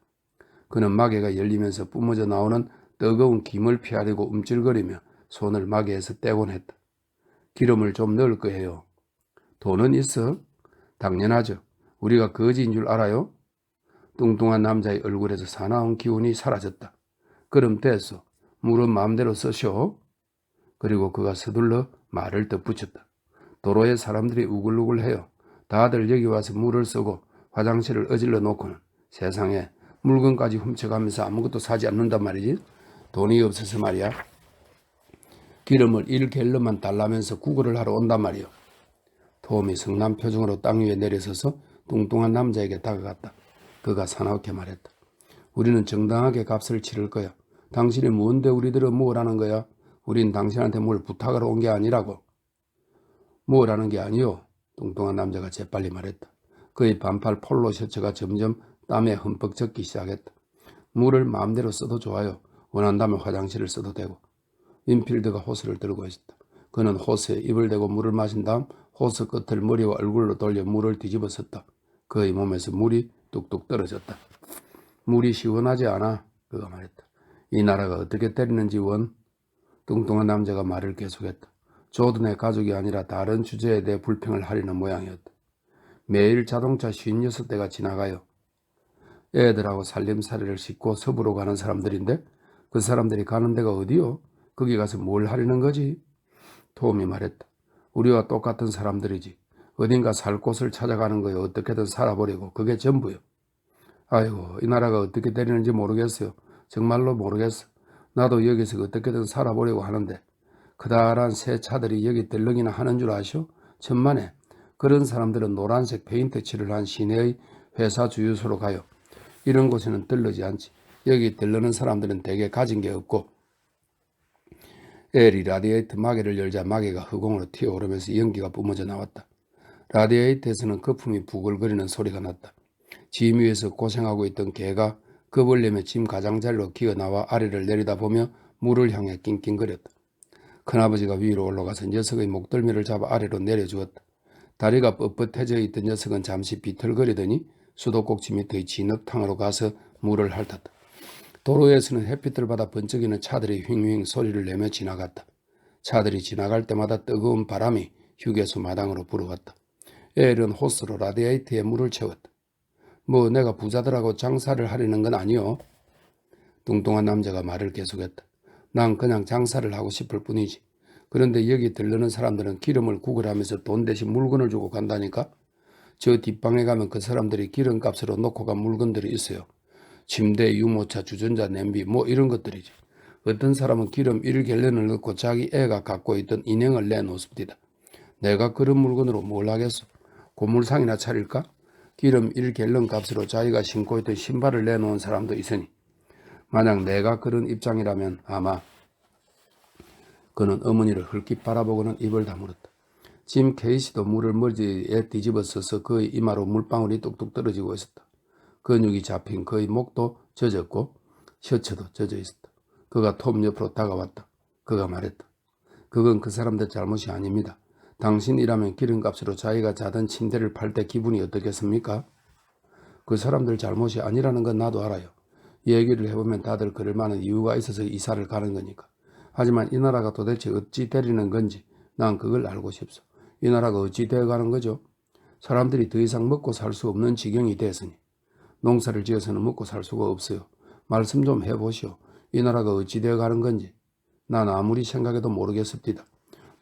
A: 그는 마개가 열리면서 뿜어져 나오는 뜨거운 김을 피하려고 움찔거리며 손을 마개에서 떼곤 했다. 기름을 좀 넣을 거예요. 돈은 있어? 당연하죠. 우리가 거지인 줄 알아요? 뚱뚱한 남자의 얼굴에서 사나운 기운이 사라졌다. 그럼 됐어. 물은 마음대로 쓰쇼. 그리고 그가 서둘러 말을 덧붙였다. 도로에 사람들이 우글우글해요. 다들 여기 와서 물을 쓰고 화장실을 어질러 놓고는 세상에 물건까지 훔쳐가면서 아무것도 사지 않는단 말이지. 돈이 없어서 말이야. 기름을 1갤런만 달라면서 구걸을 하러 온단 말이요. 톰이 성난 표정으로 땅 위에 내려서서 뚱뚱한 남자에게 다가갔다. 그가 사나우게 말했다. 우리는 정당하게 값을 치를 거야. 당신이 뭔데 우리들은 뭐라는 거야? 우린 당신한테 뭘 부탁하러 온 게 아니라고. 뭐라는 게 아니요. 뚱뚱한 남자가 재빨리 말했다. 그의 반팔 폴로 셔츠가 점점 땀에 흠뻑 젖기 시작했다. 물을 마음대로 써도 좋아요. 원한다면 화장실을 써도 되고. 윈필드가 호스를 들고 있었다. 그는 호스에 입을 대고 물을 마신 다음 호스 끝을 머리와 얼굴로 돌려 물을 뒤집어 썼다. 그의 몸에서 물이 뚝뚝 떨어졌다. 물이 시원하지 않아. 그가 말했다. 이 나라가 어떻게 때리는지 원. 뚱뚱한 남자가 말을 계속했다. 조던의 가족이 아니라 다른 주제에 대해 불평을 하려는 모양이었다. 매일 자동차 56대가 지나가요. 애들하고 살림살이를 싣고 서부로 가는 사람들인데 그 사람들이 가는 데가 어디요? 거기 가서 뭘 하려는 거지? 톰이 말했다. 우리와 똑같은 사람들이지. 어딘가 살 곳을 찾아가는 거요. 어떻게든 살아보려고. 그게 전부요. 아이고, 이 나라가 어떻게 되는지 모르겠어요. 정말로 모르겠어. 나도 여기서 어떻게든 살아보려고 하는데 그다란 새 차들이 여기 들렁이나 하는 줄 아시오? 천만에. 그런 사람들은 노란색 페인트 칠을 한 시내의 회사 주유소로 가요. 이런 곳에는 들르지 않지. 여기 들르는 사람들은 대개 가진 게 없고. 엘이 라디에이터 마개를 열자 마개가 허공으로 튀어오르면서 연기가 뿜어져 나왔다. 라디에이터에서는 거품이 부글거리는 소리가 났다. 짐 위에서 고생하고 있던 개가 겁을 짐 가장자리로 기어나와 아래를 내려다보며 물을 향해 낑낑거렸다. 큰아버지가 위로 올라가서 녀석의 목덜미를 잡아 아래로 내려주었다. 다리가 뻣뻣해져 있던 녀석은 잠시 비틀거리더니 수도꼭지 밑의 진흙탕으로 가서 물을 핥았다. 도로에서는 햇빛을 받아 번쩍이는 차들이 휑휑 소리를 내며 지나갔다. 차들이 지나갈 때마다 뜨거운 바람이 휴게소 마당으로 불어왔다. 엘은 호스로 라디에이터에 물을 채웠다. 뭐 내가 부자들하고 장사를 하려는 건 아니오. 뚱뚱한 남자가 말을 계속했다. 난 그냥 장사를 하고 싶을 뿐이지. 그런데 여기 들르는 사람들은 기름을 구걸하면서 돈 대신 물건을 주고 간다니까. 저 뒷방에 가면 그 사람들이 기름값으로 놓고 간 물건들이 있어요. 침대, 유모차, 주전자, 냄비 뭐 이런 것들이죠. 어떤 사람은 기름 1갤런을 넣고 자기 애가 갖고 있던 인형을 내놓습니다. 내가 그런 물건으로 뭘 하겠어? 고물상이나 차릴까? 기름 1갤런 값으로 자기가 신고 있던 신발을 내놓은 사람도 있으니 만약 내가 그런 입장이라면 아마 그는 어머니를 헐깃 바라보고는 입을 다물었다. 짐 케이시도 물을 머리에 뒤집어 써서 그의 이마로 물방울이 뚝뚝 떨어지고 있었다. 근육이 잡힌 그의 목도 젖었고 셔츠도 젖어 있었다. 그가 톰 옆으로 다가왔다. 그가 말했다. 그건 그 사람들 잘못이 아닙니다. 당신이라면 기름값으로 자기가 자던 침대를 팔 때 기분이 어떻겠습니까? 그 사람들 잘못이 아니라는 건 나도 알아요. 얘기를 해보면 다들 그럴 만한 이유가 있어서 이사를 가는 거니까. 하지만 이 나라가 도대체 어찌 되리는 건지 난 그걸 알고 싶소. 이 나라가 어찌 되어가는 거죠? 사람들이 더 이상 먹고 살 수 없는 지경이 됐으니 농사를 지어서는 먹고 살 수가 없어요. 말씀 좀 해보시오. 이 나라가 어찌 되어가는 건지 난 아무리 생각해도 모르겠습니다.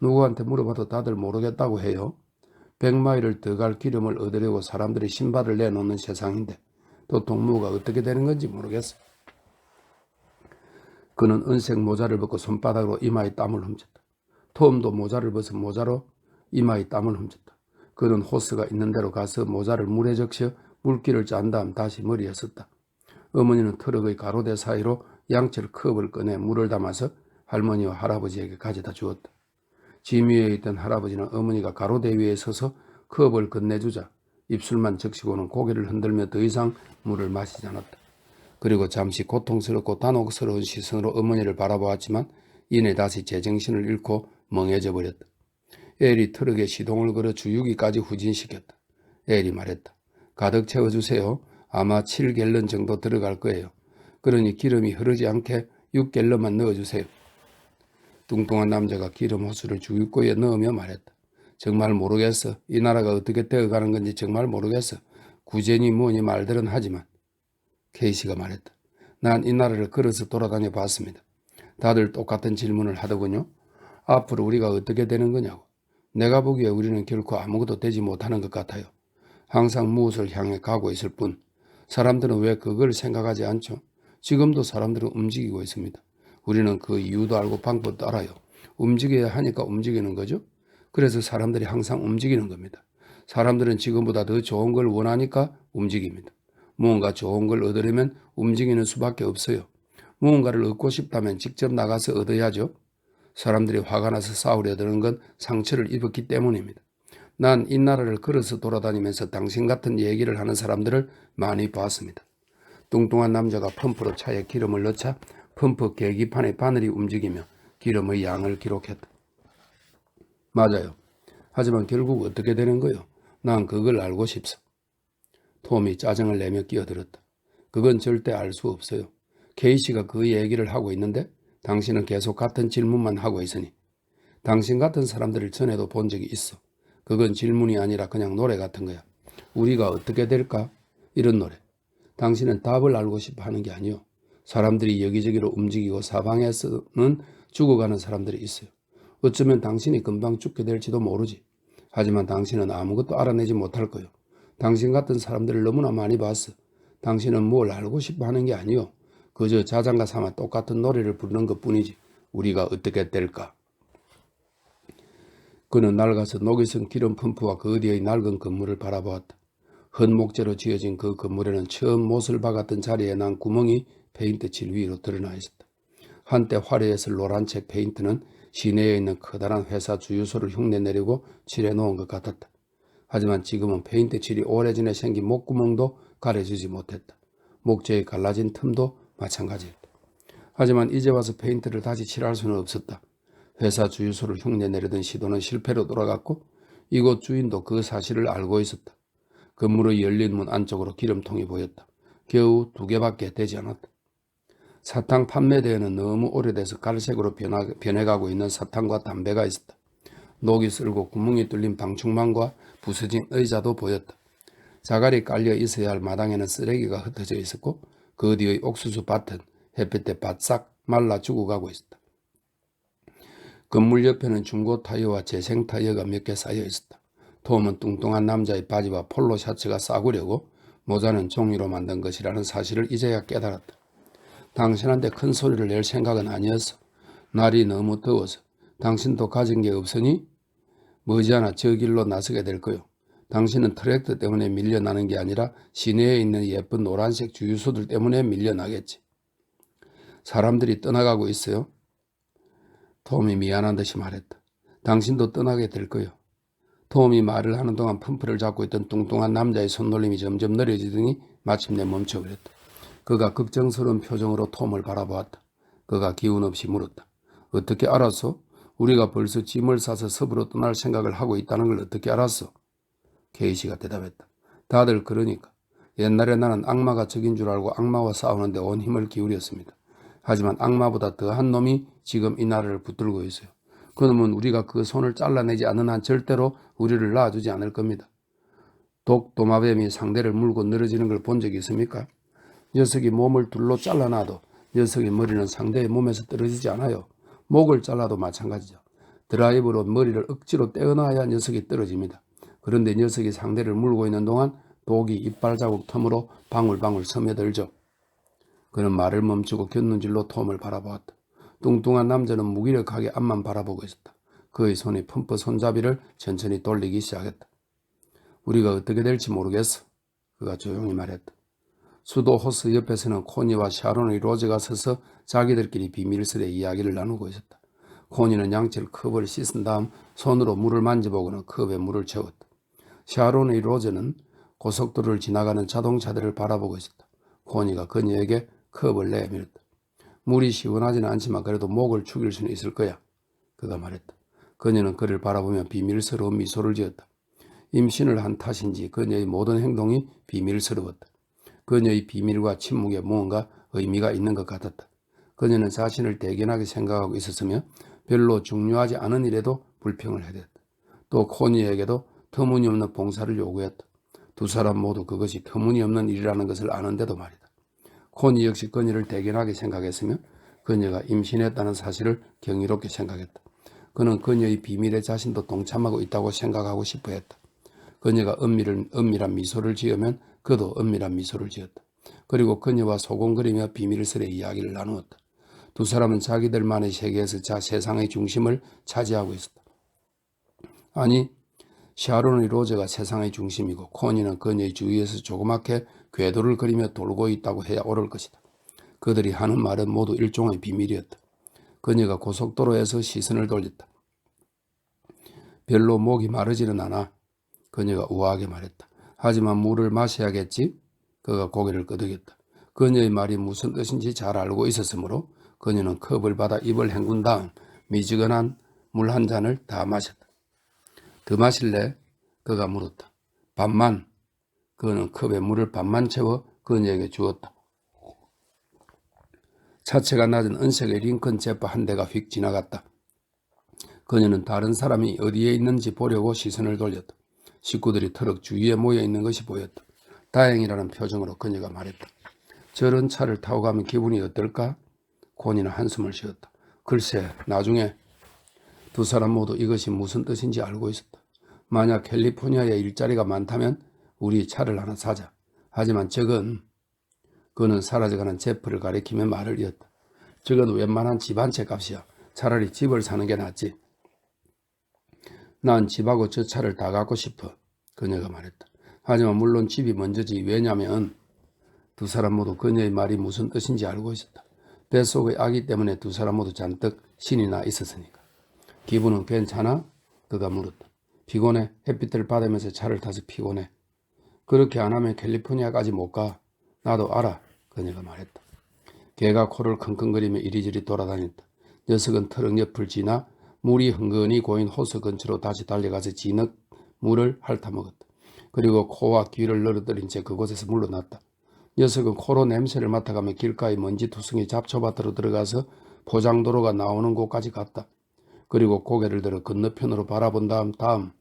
A: 누구한테 물어봐도 다들 모르겠다고 해요. 100마일을 더 갈 기름을 얻으려고 사람들이 신발을 내놓는 세상인데 또 동무가 어떻게 되는 건지 모르겠어. 그는 은색 모자를 벗고 손바닥으로 이마에 땀을 훔쳤다. 톰도 모자를 벗어 모자로 이마에 땀을 훔쳤다. 그는 호스가 있는 데로 가서 모자를 물에 적셔 물기를 짠 다음 다시 머리에 썼다. 어머니는 트럭의 가로대 사이로 양철 컵을 꺼내 물을 담아서 할머니와 할아버지에게 가져다 주었다. 짐 위에 있던 할아버지는 어머니가 가로대 위에 서서 컵을 건네주자 입술만 적시고는 고개를 흔들며 더 이상 물을 마시지 않았다. 그리고 잠시 고통스럽고 단혹스러운 시선으로 어머니를 바라보았지만 이내 다시 제정신을 잃고 멍해져 버렸다. 엘이 트럭에 시동을 걸어 주유기까지 후진시켰다. 엘이 말했다. 가득 채워주세요. 아마 7갤런 정도 들어갈 거예요. 그러니 기름이 흐르지 않게 6갤런만 넣어주세요. 뚱뚱한 남자가 기름 호수를 주유구에 넣으며 말했다. 정말 모르겠어. 이 나라가 어떻게 되어가는 건지 정말 모르겠어. 구제니 뭐니 말들은 하지만 케이시가 말했다. 난 이 나라를 걸어서 돌아다녀 봤습니다. 다들 똑같은 질문을 하더군요. 앞으로 우리가 어떻게 되는 거냐고. 내가 보기에 우리는 결코 아무것도 되지 못하는 것 같아요. 항상 무엇을 향해 가고 있을 뿐 사람들은 왜 그걸 생각하지 않죠? 지금도 사람들은 움직이고 있습니다. 우리는 그 이유도 알고 방법도 알아요. 움직여야 하니까 움직이는 거죠. 그래서 사람들이 항상 움직이는 겁니다. 사람들은 지금보다 더 좋은 걸 원하니까 움직입니다. 무언가 좋은 걸 얻으려면 움직이는 수밖에 없어요. 무언가를 얻고 싶다면 직접 나가서 얻어야죠. 사람들이 화가 나서 싸우려 드는 건 상처를 입었기 때문입니다. 난 이 나라를 걸어서 돌아다니면서 당신 같은 얘기를 하는 사람들을 많이 봤습니다. 뚱뚱한 남자가 펌프로 차에 기름을 넣자 펌프 계기판의 바늘이 움직이며 기름의 양을 기록했다. 맞아요. 하지만 결국 어떻게 되는 거요? 난 그걸 알고 싶소. 톰이 짜증을 내며 끼어들었다. 그건 절대 알 수 없어요. 케이시가 그 얘기를 하고 있는데 당신은 계속 같은 질문만 하고 있으니 당신 같은 사람들을 전에도 본 적이 있어. 그건 질문이 아니라 그냥 노래 같은 거야. 우리가 어떻게 될까? 이런 노래. 당신은 답을 알고 싶어 하는 게 아니요. 사람들이 여기저기로 움직이고 사방에서는 죽어가는 사람들이 있어요. 어쩌면 당신이 금방 죽게 될지도 모르지. 하지만 당신은 아무것도 알아내지 못할 거요. 당신 같은 사람들을 너무나 많이 봤어. 당신은 뭘 알고 싶어 하는 게 아니요. 그저 자장가 삼아 똑같은 노래를 부르는 것뿐이지. 우리가 어떻게 될까? 그는 낡아서 녹이 쓴 기름 펌프와 그 뒤의 낡은 건물을 바라보았다. 흙목재로 지어진 그 건물에는 처음 못을 박았던 자리에 난 구멍이 페인트칠 위로 드러나 있었다. 한때 화려했을 노란색 페인트는 시내에 있는 커다란 회사 주유소를 흉내내려고 칠해놓은 것 같았다. 하지만 지금은 페인트칠이 오래전에 생긴 목구멍도 가려주지 못했다. 목재에 갈라진 틈도 마찬가지였다. 하지만 이제 와서 페인트를 다시 칠할 수는 없었다. 회사 주유소를 흉내내려던 시도는 실패로 돌아갔고 이곳 주인도 그 사실을 알고 있었다. 건물의 열린 문 안쪽으로 기름통이 보였다. 겨우 2개밖에 되지 않았다. 사탕 판매대에는 너무 오래돼서 갈색으로 변해가고 있는 사탕과 담배가 있었다. 녹이 쓸고 구멍이 뚫린 방충망과 부서진 의자도 보였다. 자갈이 깔려 있어야 할 마당에는 쓰레기가 흩어져 있었고 그 뒤의 옥수수 밭은 햇빛에 바싹 말라 죽어가고 있었다. 건물 옆에는 중고 타이어와 재생 타이어가 몇 개 쌓여 있었다. 톰은 뚱뚱한 남자의 바지와 폴로 셔츠가 싸구려고 모자는 종이로 만든 것이라는 사실을 이제야 깨달았다. 당신한테 큰 소리를 낼 생각은 아니었어. 날이 너무 더워서. 당신도 가진 게 없으니 머지않아 저 길로 나서게 될 거요. 당신은 트랙터 때문에 밀려나는 게 아니라 시내에 있는 예쁜 노란색 주유소들 때문에 밀려나겠지. 사람들이 떠나가고 있어요. 톰이 미안한 듯이 말했다. 당신도 떠나게 될 거요. 톰이 말을 하는 동안 펌프를 잡고 있던 뚱뚱한 남자의 손놀림이 점점 느려지더니 마침내 멈춰버렸다. 그가 걱정스러운 표정으로 톰을 바라보았다. 그가 기운 없이 물었다. 어떻게 알았어? 우리가 벌써 짐을 싸서 섭으로 떠날 생각을 하고 있다는 걸 어떻게 알았어? 케이시가 대답했다. 다들 그러니까. 옛날에 나는 악마가 적인 줄 알고 악마와 싸우는데 온 힘을 기울였습니다. 하지만 악마보다 더한 놈이 지금 이 나라를 붙들고 있어요. 그놈은 우리가 그 손을 잘라내지 않는 한 절대로 우리를 놔주지 않을 겁니다. 도마뱀이 상대를 물고 늘어지는 걸 본 적이 있습니까? 녀석이 몸을 둘로 잘라놔도 녀석의 머리는 상대의 몸에서 떨어지지 않아요. 목을 잘라도 마찬가지죠. 드라이브로 머리를 억지로 떼어놔야 녀석이 떨어집니다. 그런데 녀석이 상대를 물고 있는 동안 독이 이빨 자국 틈으로 방울방울 스며들죠. 그는 말을 멈추고 곁눈질로 톰을 바라보았다. 뚱뚱한 남자는 무기력하게 앞만 바라보고 있었다. 그의 손이 펌프 손잡이를 천천히 돌리기 시작했다. 우리가 어떻게 될지 모르겠어. 그가 조용히 말했다. 수도 호스 옆에서는 코니와 샤론의 로즈가 서서 자기들끼리 비밀스레 이야기를 나누고 있었다. 코니는 양철 컵을 씻은 다음 손으로 물을 만져보고는 컵에 물을 채웠다. 샤론의 로즈는 고속도로를 지나가는 자동차들을 바라보고 있었다. 코니가 그녀에게 컵을 내밀었다. 물이 시원하지는 않지만 그래도 목을 축일 수는 있을 거야. 그가 말했다. 그녀는 그를 바라보며 비밀스러운 미소를 지었다. 임신을 한 탓인지 그녀의 모든 행동이 비밀스러웠다. 그녀의 비밀과 침묵에 무언가 의미가 있는 것 같았다. 그녀는 자신을 대견하게 생각하고 있었으며 별로 중요하지 않은 일에도 불평을 해댔다. 또 코니에게도 터무니없는 봉사를 요구했다. 두 사람 모두 그것이 터무니없는 일이라는 것을 아는데도 말이다. 코니 역시 그녀를 대견하게 생각했으며 그녀가 임신했다는 사실을 경이롭게 생각했다. 그는 그녀의 비밀에 자신도 동참하고 있다고 생각하고 싶어 했다. 그녀가 은밀한 미소를 지으면 그도 은밀한 미소를 지었다. 그리고 그녀와 소곤거리며 비밀스레 이야기를 나누었다. 두 사람은 자기들만의 세계에서 세상의 중심을 차지하고 있었다. 아니, 샤론의 로제가 세상의 중심이고 코니는 그녀의 주위에서 조그맣게 궤도를 그리며 돌고 있다고 해야 옳을 것이다. 그들이 하는 말은 모두 일종의 비밀이었다. 그녀가 고속도로에서 시선을 돌렸다. 별로 목이 마르지는 않아. 그녀가 우아하게 말했다. 하지만 물을 마셔야겠지? 그가 고개를 끄덕였다. 그녀의 말이 무슨 뜻인지 잘 알고 있었으므로 그녀는 컵을 받아 입을 헹군 다음 미지근한 물 한 잔을 다 마셨다. 더 마실래? 그가 물었다. 반만. 그는 컵에 물을 반만 채워 그녀에게 주었다. 차체가 낮은 은색의 링컨 제프 한 대가 휙 지나갔다. 그녀는 다른 사람이 어디에 있는지 보려고 시선을 돌렸다. 식구들이 트럭 주위에 모여 있는 것이 보였다. 다행이라는 표정으로 그녀가 말했다. 저런 차를 타고 가면 기분이 어떨까? 코니는 한숨을 쉬었다. 글쎄, 나중에. 두 사람 모두 이것이 무슨 뜻인지 알고 있었다. 만약 캘리포니아에 일자리가 많다면 우리 차를 하나 사자. 하지만 그는 사라져가는 제프를 가리키며 말을 이었다. 저건 웬만한 집 한 채 값이야. 차라리 집을 사는 게 낫지. 난 집하고 저 차를 다 갖고 싶어. 그녀가 말했다. 하지만 물론 집이 먼저지. 왜냐면 두 사람 모두 그녀의 말이 무슨 뜻인지 알고 있었다. 뱃속의 아기 때문에 두 사람 모두 잔뜩 신이 나 있었으니까. 기분은 괜찮아? 그가 물었다. 피곤해. 햇빛을 받으면서 차를 타서 피곤해. 그렇게 안 하면 캘리포니아까지 못 가. 나도 알아. 그녀가 말했다. 개가 코를 킁킁거리며 이리저리 돌아다녔다. 녀석은 트럭 옆을 지나 물이 흥건히 고인 호수 근처로 다시 달려가서 진흙 물을 핥아먹었다. 그리고 코와 귀를 늘어뜨린 채 그곳에서 물러났다. 녀석은 코로 냄새를 맡아가며 길가의 먼지투성이 잡초밭으로 들어가서 포장도로가 나오는 곳까지 갔다. 그리고 고개를 들어 건너편으로 바라본 다음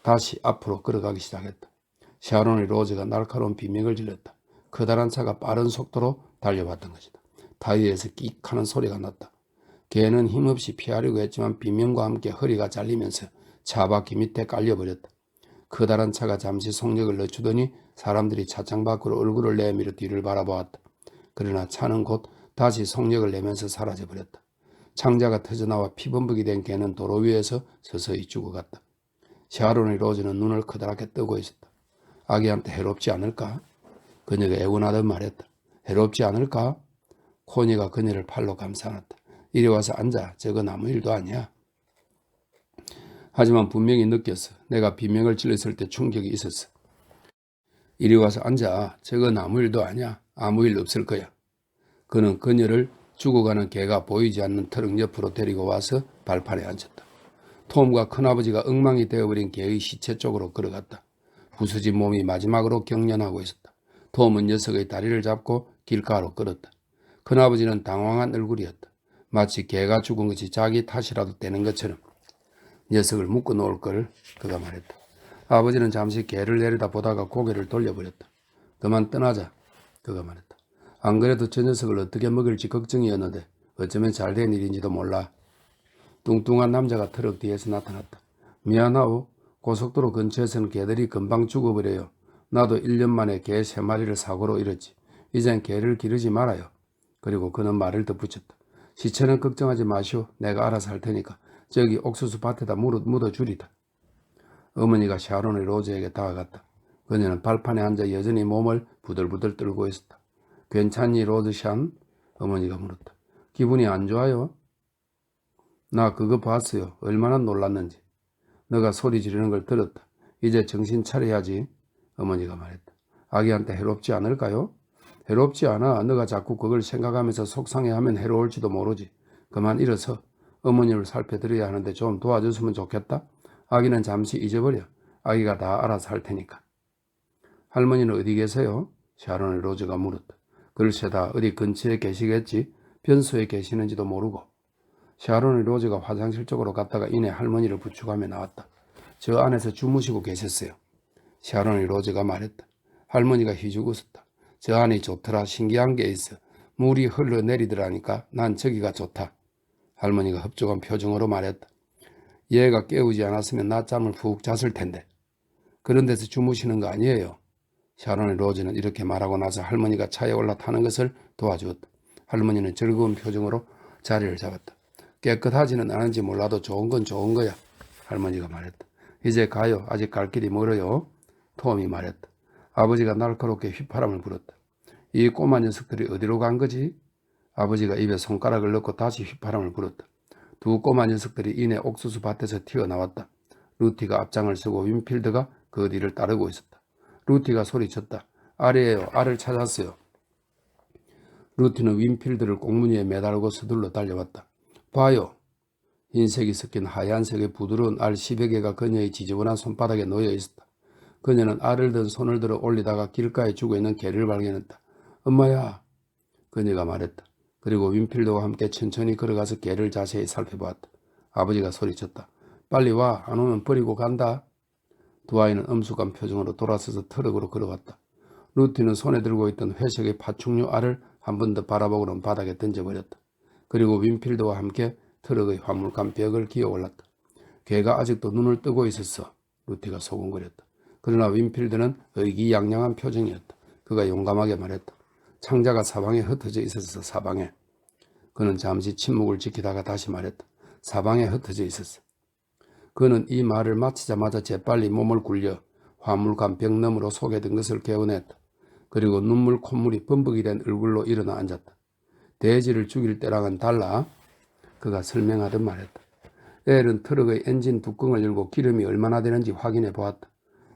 A: 다시 앞으로 걸어가기 시작했다. 샤론의 로즈가 날카로운 비명을 질렀다. 커다란 차가 빠른 속도로 달려왔던 것이다. 타이어에서 끽 하는 소리가 났다. 개는 힘없이 피하려고 했지만 비명과 함께 허리가 잘리면서 차바퀴 밑에 깔려버렸다. 커다란 차가 잠시 속력을 늦추더니 사람들이 차창 밖으로 얼굴을 내밀어 뒤를 바라보았다. 그러나 차는 곧 다시 속력을 내면서 사라져버렸다. 창자가 터져나와 피범벅이 된 개는 도로 위에서 서서히 죽어갔다. 샤론의 로즈는 눈을 커다랗게 뜨고 있었다. 아기한테 해롭지 않을까? 그녀가 애원하듯 말했다. 해롭지 않을까? 코니가 그녀를 팔로 감싸놨다. 이리 와서 앉아. 저건 아무 일도 아니야. 하지만 분명히 느꼈어. 내가 비명을 질렀을 때 충격이 있었어. 이리 와서 앉아. 저건 아무 일도 아니야. 아무 일 없을 거야. 그는 그녀를 죽어가는 개가 보이지 않는 트럭 옆으로 데리고 와서 발판에 앉혔다. 톰과 큰아버지가 엉망이 되어버린 개의 시체 쪽으로 걸어갔다. 부서진 몸이 마지막으로 경련하고 있었다. 톰은 녀석의 다리를 잡고 길가로 끌었다. 큰아버지는 당황한 얼굴이었다. 마치 개가 죽은 것이 자기 탓이라도 되는 것처럼. 녀석을 묶어 놓을 걸 그가 말했다. 아버지는 잠시 개를 내려다 보다가 고개를 돌려버렸다. 그만 떠나자 그가 말했다. 안 그래도 저 녀석을 어떻게 먹을지 걱정이었는데 어쩌면 잘된 일인지도 몰라. 뚱뚱한 남자가 트럭 뒤에서 나타났다. 미안하오. 고속도로 근처에서는 개들이 금방 죽어버려요. 나도 1년 만에 개 3마리를 사고로 잃었지. 이젠 개를 기르지 말아요. 그리고 그는 말을 덧붙였다. 시체는 걱정하지 마시오. 내가 알아서 할 테니까 저기 옥수수 밭에다 묻어주리다. 어머니가 샤론의 로즈에게 다가갔다. 그녀는 발판에 앉아 여전히 몸을 부들부들 떨고 있었다. 괜찮니 로즈샨? 어머니가 물었다. 기분이 안 좋아요? 나 그거 봤어요. 얼마나 놀랐는지. 너가 소리 지르는 걸 들었다. 이제 정신 차려야지. 어머니가 말했다. 아기한테 해롭지 않을까요? 해롭지 않아. 너가 자꾸 그걸 생각하면서 속상해하면 해로울지도 모르지. 그만 일어서. 어머니를 살펴드려야 하는데 좀 도와줬으면 좋겠다. 아기는 잠시 잊어버려. 아기가 다 알아서 할 테니까. 할머니는 어디 계세요? 샤론의 로즈가 물었다. 글쎄 다 어디 근처에 계시겠지. 변소에 계시는지도 모르고. 샤론의 로즈가 화장실 쪽으로 갔다가 이내 할머니를 부축하며 나왔다. 저 안에서 주무시고 계셨어요. 샤론의 로즈가 말했다. 할머니가 희죽 웃었다. 저 안이 좋더라. 신기한 게 있어. 물이 흘러내리더라니까 난 저기가 좋다. 할머니가 흡족한 표정으로 말했다. 얘가 깨우지 않았으면 낮잠을 푹 잤을 텐데. 그런 데서 주무시는 거 아니에요. 샤론의 로즈는 이렇게 말하고 나서 할머니가 차에 올라타는 것을 도와주었다. 할머니는 즐거운 표정으로 자리를 잡았다. 깨끗하지는 않은지 몰라도 좋은 건 좋은 거야. 할머니가 말했다. 이제 가요. 아직 갈 길이 멀어요. 톰이 말했다. 아버지가 날카롭게 휘파람을 불었다. 이 꼬마 녀석들이 어디로 간 거지? 아버지가 입에 손가락을 넣고 다시 휘파람을 불었다. 두 꼬마 녀석들이 이내 옥수수 밭에서 튀어나왔다. 루티가 앞장을 서고 윈필드가 그 뒤를 따르고 있었다. 루티가 소리쳤다. 알이에요. 알을 찾았어요. 루티는 윈필드를 꽁무니에 매달고 서둘러 달려왔다. 봐요. 흰색이 섞인 하얀색의 부드러운 알 10여 개가 그녀의 지저분한 손바닥에 놓여 있었다. 그녀는 알을 든 손을 들어 올리다가 길가에 죽어있는 개를 발견했다. 엄마야. 그녀가 말했다. 그리고 윈필드와 함께 천천히 걸어가서 개를 자세히 살펴보았다. 아버지가 소리쳤다. 빨리 와. 안 오면 버리고 간다. 두 아이는 엄숙한 표정으로 돌아서서 트럭으로 걸어갔다. 루티는 손에 들고 있던 회색의 파충류 알을 한 번 더 바라보고는 바닥에 던져버렸다. 그리고 윈필드와 함께 트럭의 화물칸 벽을 기어 올랐다. 개가 아직도 눈을 뜨고 있었어. 루티가 소곤거렸다. 그러나 윈필드는 의기양양한 표정이었다. 그가 용감하게 말했다. 창자가 사방에 흩어져 있었어. 사방에. 그는 잠시 침묵을 지키다가 다시 말했다. 사방에 흩어져 있었어. 그는 이 말을 마치자마자 재빨리 몸을 굴려 화물칸 벽 너머로 속에 든 것을 개어냈다. 그리고 눈물 콧물이 범벅이 된 얼굴로 일어나 앉았다. 돼지를 죽일 때랑은 달라. 그가 설명하듯 말했다. 엘은 트럭의 엔진 뚜껑을 열고 기름이 얼마나 되는지 확인해 보았다.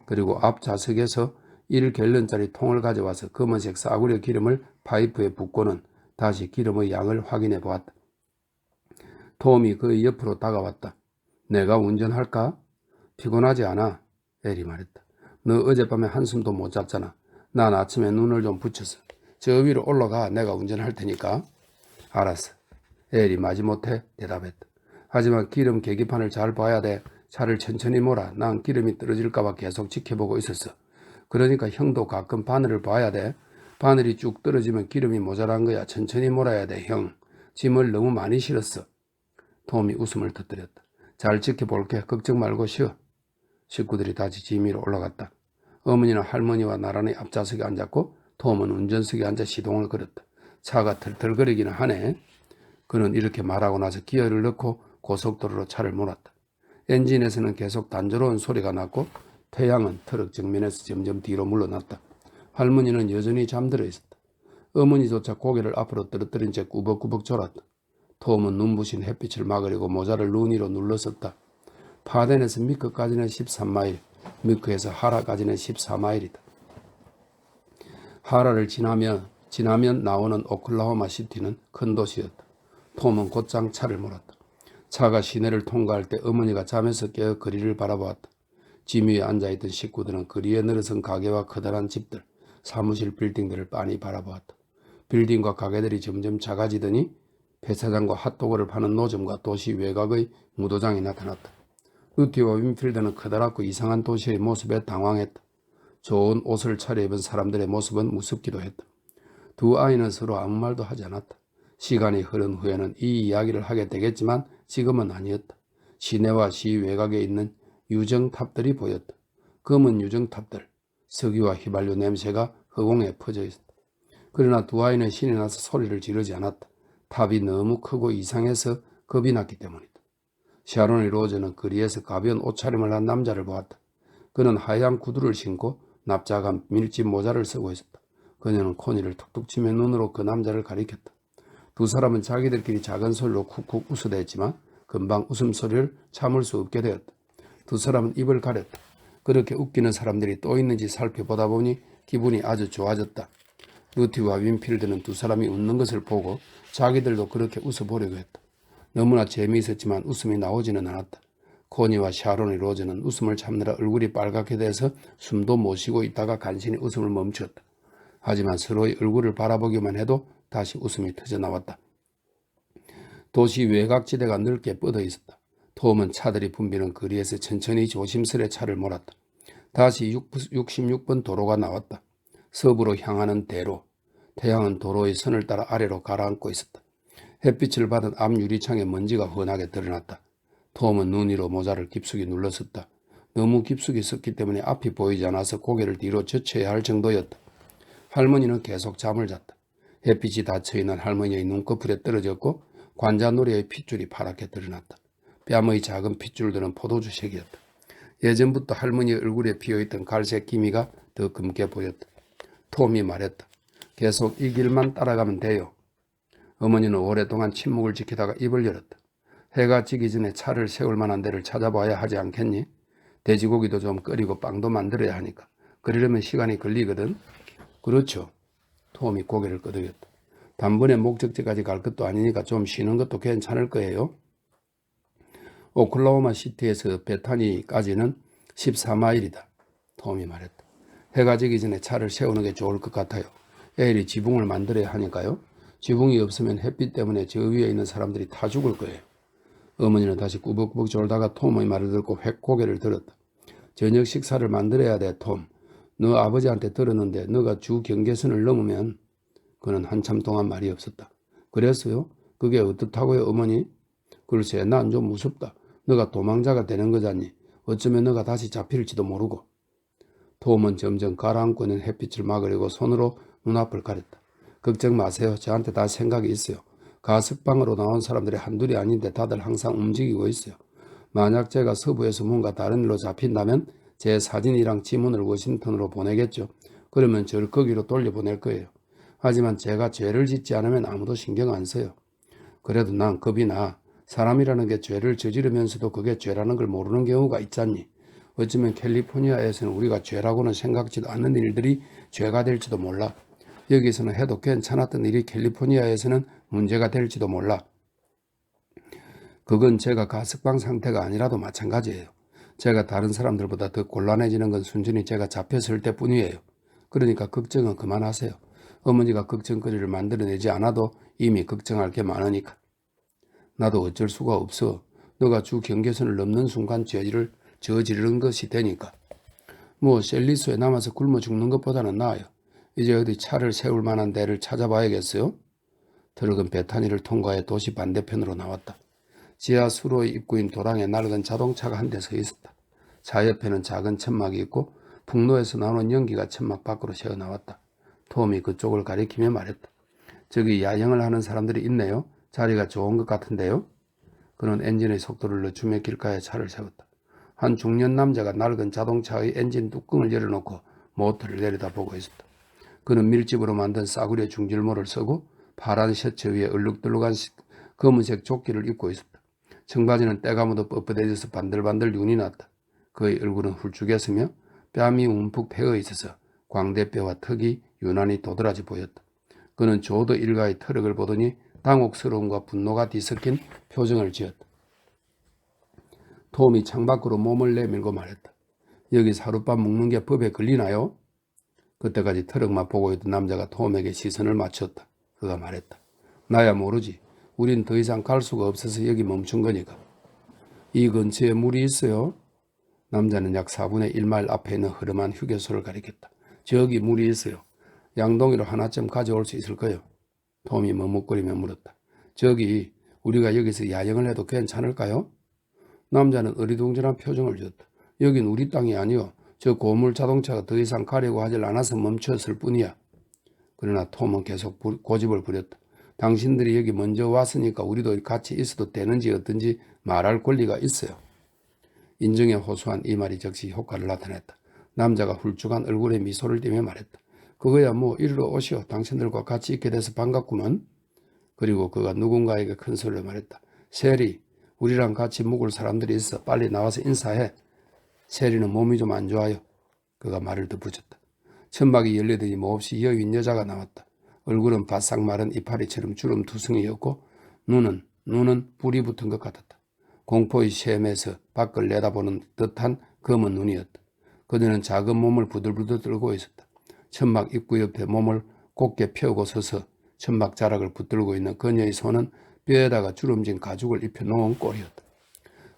A: 그리고 앞 좌석에서 1갤런짜리 통을 가져와서 검은색 싸구려 기름을 파이프에 붓고는 다시 기름의 양을 확인해 보았다. 톰이 그의 옆으로 다가왔다. 내가 운전할까? 피곤하지 않아? 엘이 말했다. 너 어젯밤에 한숨도 못 잤잖아. 난 아침에 눈을 좀 붙였어. 저 위로 올라가. 내가 운전할 테니까. 알았어. 엘이 마지못해 대답했다. 하지만 기름 계기판을 잘 봐야 돼. 차를 천천히 몰아. 난 기름이 떨어질까봐 계속 지켜보고 있었어. 그러니까 형도 가끔 바늘을 봐야 돼. 바늘이 쭉 떨어지면 기름이 모자란 거야. 천천히 몰아야 돼, 형. 짐을 너무 많이 실었어. 톰이 웃음을 터뜨렸다. 잘 지켜볼게. 걱정 말고 쉬어. 식구들이 다시 지미로 올라갔다. 어머니는 할머니와 나란히 앞좌석에 앉았고 톰은 운전석에 앉아 시동을 걸었다. 차가 털털거리기는 하네. 그는 이렇게 말하고 나서 기어를 넣고 고속도로로 차를 몰았다. 엔진에서는 계속 단조로운 소리가 났고 태양은 트럭 정면에서 점점 뒤로 물러났다. 할머니는 여전히 잠들어 있었다. 어머니조차 고개를 앞으로 떨어뜨린 채 꾸벅꾸벅 졸았다. 톰은 눈부신 햇빛을 막으려고 모자를 눈 위로 눌렀었다. 파덴에서 미크까지는 13마일, 미크에서 하라까지는 14마일이다. 하라를 지나면 나오는 오클라호마 시티는 큰 도시였다. 톰은 곧장 차를 몰았다. 차가 시내를 통과할 때 어머니가 잠에서 깨어 거리를 바라보았다. 짐 위에 앉아있던 식구들은 거리에 늘어선 가게와 커다란 집들, 사무실 빌딩들을 빤히 바라보았다. 빌딩과 가게들이 점점 작아지더니 폐차장과 핫도그를 파는 노점과 도시 외곽의 무도장이 나타났다. 루티와 윈필드는 커다랗고 이상한 도시의 모습에 당황했다. 좋은 옷을 차려입은 사람들의 모습은 무섭기도 했다. 두 아이는 서로 아무 말도 하지 않았다. 시간이 흐른 후에는 이 이야기를 하게 되겠지만 지금은 아니었다. 시내와 시 외곽에 있는 유정탑들이 보였다. 검은 유정탑들, 석유와 휘발유 냄새가 허공에 퍼져 있었다. 그러나 두 아이는 신이 나서 소리를 지르지 않았다. 탑이 너무 크고 이상해서 겁이 났기 때문이다. 샤론이 로저는 거리에서 가벼운 옷차림을 한 남자를 보았다. 그는 하얀 구두를 신고 납작한 밀짚 모자를 쓰고 있었다. 그녀는 코니를 툭툭 치며 눈으로 그 남자를 가리켰다. 두 사람은 자기들끼리 작은 소리로 쿡쿡 웃어댔지만 금방 웃음소리를 참을 수 없게 되었다. 두 사람은 입을 가렸다. 그렇게 웃기는 사람들이 또 있는지 살펴보다 보니 기분이 아주 좋아졌다. 루티와 윈필드는 두 사람이 웃는 것을 보고 자기들도 그렇게 웃어보려고 했다. 너무나 재미있었지만 웃음이 나오지는 않았다. 코니와 샤론이 로즈는 웃음을 참느라 얼굴이 빨갛게 돼서 숨도 못 쉬고 있다가 간신히 웃음을 멈추었다. 하지만 서로의 얼굴을 바라보기만 해도 다시 웃음이 터져나왔다. 도시 외곽지대가 넓게 뻗어 있었다. 톰은 차들이 붐비는 거리에서 천천히 조심스레 차를 몰았다. 다시 66번 도로가 나왔다. 서부로 향하는 대로. 태양은 도로의 선을 따라 아래로 가라앉고 있었다. 햇빛을 받은 앞 유리창에 먼지가 훤하게 드러났다. 톰은 눈 위로 모자를 깊숙이 눌렀었다. 너무 깊숙이 썼기 때문에 앞이 보이지 않아서 고개를 뒤로 젖혀야 할 정도였다. 할머니는 계속 잠을 잤다. 햇빛이 닫혀있는 할머니의 눈꺼풀에 떨어졌고 관자놀이의 핏줄이 파랗게 드러났다. 뺨의 작은 핏줄들은 포도주색이었다. 예전부터 할머니의 얼굴에 피어있던 갈색 기미가 더 검게 보였다. 톰이 말했다. 계속 이 길만 따라가면 돼요. 어머니는 오랫동안 침묵을 지키다가 입을 열었다. 해가 지기 전에 차를 세울 만한 데를 찾아봐야 하지 않겠니? 돼지고기도 좀 끓이고 빵도 만들어야 하니까. 그러려면 시간이 걸리거든. 그렇죠. 톰이 고개를 끄덕였다. 단번에 목적지까지 갈 것도 아니니까 좀 쉬는 것도 괜찮을 거예요. 오클라호마 시티에서 베타니까지는 14마일이다. 톰이 말했다. 해가 지기 전에 차를 세우는 게 좋을 것 같아요. 에일이 지붕을 만들어야 하니까요. 지붕이 없으면 햇빛 때문에 저 위에 있는 사람들이 다 죽을 거예요. 어머니는 다시 꾸벅꾸벅 졸다가 톰의 말을 듣고 획 고개를 들었다. 저녁 식사를 만들어야 돼, 톰. 너 아버지한테 들었는데 너가 주 경계선을 넘으면. 그는 한참 동안 말이 없었다. 그랬어요? 그게 어떻다고요, 어머니? 글쎄, 난 좀 무섭다. 너가 도망자가 되는 거잖니. 어쩌면 너가 다시 잡힐지도 모르고. 톰은 점점 가라앉고 있는 햇빛을 막으려고 손으로 눈앞을 가렸다. 걱정 마세요. 저한테 다 생각이 있어요. 가석방으로 나온 사람들이 한둘이 아닌데 다들 항상 움직이고 있어요. 만약 제가 서부에서 뭔가 다른 일로 잡힌다면 제 사진이랑 지문을 워싱턴으로 보내겠죠. 그러면 저를 거기로 돌려보낼 거예요. 하지만 제가 죄를 짓지 않으면 아무도 신경 안 써요. 그래도 난 겁이 나. 사람이라는 게 죄를 저지르면서도 그게 죄라는 걸 모르는 경우가 있잖니. 어쩌면 캘리포니아에서는 우리가 죄라고는 생각지도 않는 일들이 죄가 될지도 몰라. 여기서는 해도 괜찮았던 일이 캘리포니아에서는 문제가 될지도 몰라. 그건 제가 가석방 상태가 아니라도 마찬가지예요. 제가 다른 사람들보다 더 곤란해지는 건 순전히 제가 잡혔을 때뿐이에요. 그러니까 걱정은 그만하세요. 어머니가 걱정거리를 만들어내지 않아도 이미 걱정할 게 많으니까. 나도 어쩔 수가 없어. 너가 주 경계선을 넘는 순간 죄를 저지르는 것이 되니까. 뭐 셀리스에 남아서 굶어 죽는 것보다는 나아요. 이제 어디 차를 세울 만한 데를 찾아봐야겠어요? 트럭은 베타니를 통과해 도시 반대편으로 나왔다. 지하 수로의 입구인 도랑에 낡은 자동차가 한 대 서 있었다. 차 옆에는 작은 천막이 있고 풍로에서 나오는 연기가 천막 밖으로 새어나왔다. 톰이 그쪽을 가리키며 말했다. 저기 야영을 하는 사람들이 있네요. 자리가 좋은 것 같은데요. 그는 엔진의 속도를 늦추며 길가에 차를 세웠다. 한 중년 남자가 낡은 자동차의 엔진 뚜껑을 열어놓고 모터를 내려다보고 있었다. 그는 밀집으로 만든 싸구려 중질모를 쓰고 파란 셔츠 위에 얼룩덜룩한 검은색 조끼를 입고 있었다. 청바지는 때가 묻어 뻣뻣해져서 반들반들 눈이 났다. 그의 얼굴은 훌쭉했으며 뺨이 움푹 패어 있어서 광대뼈와 턱이 유난히 도드라지 보였다. 그는 조드 일가의 트럭을 보더니 당혹스러움과 분노가 뒤섞인 표정을 지었다. 톰이 창밖으로 몸을 내밀고 말했다. 여기서 하룻밤 묵는 게 법에 걸리나요? 그때까지 트럭만 보고 있던 남자가 톰에게 시선을 맞췄다. 그가 말했다. 나야 모르지. 우린 더 이상 갈 수가 없어서 여기 멈춘 거니까. 이 근처에 물이 있어요? 남자는 약 4분의 1마일 앞에 있는 흐름한 휴게소를 가리켰다. 저기 물이 있어요. 양동이로 하나쯤 가져올 수 있을 거요. 톰이 머뭇거리며 물었다. 저기 우리가 여기서 야영을 해도 괜찮을까요? 남자는 어리둥절한 표정을 지었다. 여긴 우리 땅이 아니오. 저 고물 자동차가 더 이상 가려고 하질 않아서 멈췄을 뿐이야. 그러나 톰은 계속 고집을 부렸다. 당신들이 여기 먼저 왔으니까 우리도 같이 있어도 되는지 어떤지 말할 권리가 있어요. 인정에 호소한 이 말이 즉시 효과를 나타냈다. 남자가 훌쭉한 얼굴에 미소를 띠며 말했다. 그거야 뭐 이리로 오시오. 당신들과 같이 있게 돼서 반갑구먼. 그리고 그가 누군가에게 큰 소리로 말했다. 세리, 우리랑 같이 묵을 사람들이 있어. 빨리 나와서 인사해. 세리는 몸이 좀 안 좋아요. 그가 말을 덧붙였다. 천막이 열리더니 몹시 여윈 여자가 나왔다. 얼굴은 바싹 마른 이파리처럼 주름 투성이었고 눈은 불이 붙은 것 같았다. 공포의 셈에서 밖을 내다보는 듯한 검은 눈이었다. 그녀는 작은 몸을 부들부들 떨고 있었다. 천막 입구 옆에 몸을 곧게 펴고 서서 천막 자락을 붙들고 있는 그녀의 손은 뼈에다가 주름진 가죽을 입혀놓은 꼴이었다.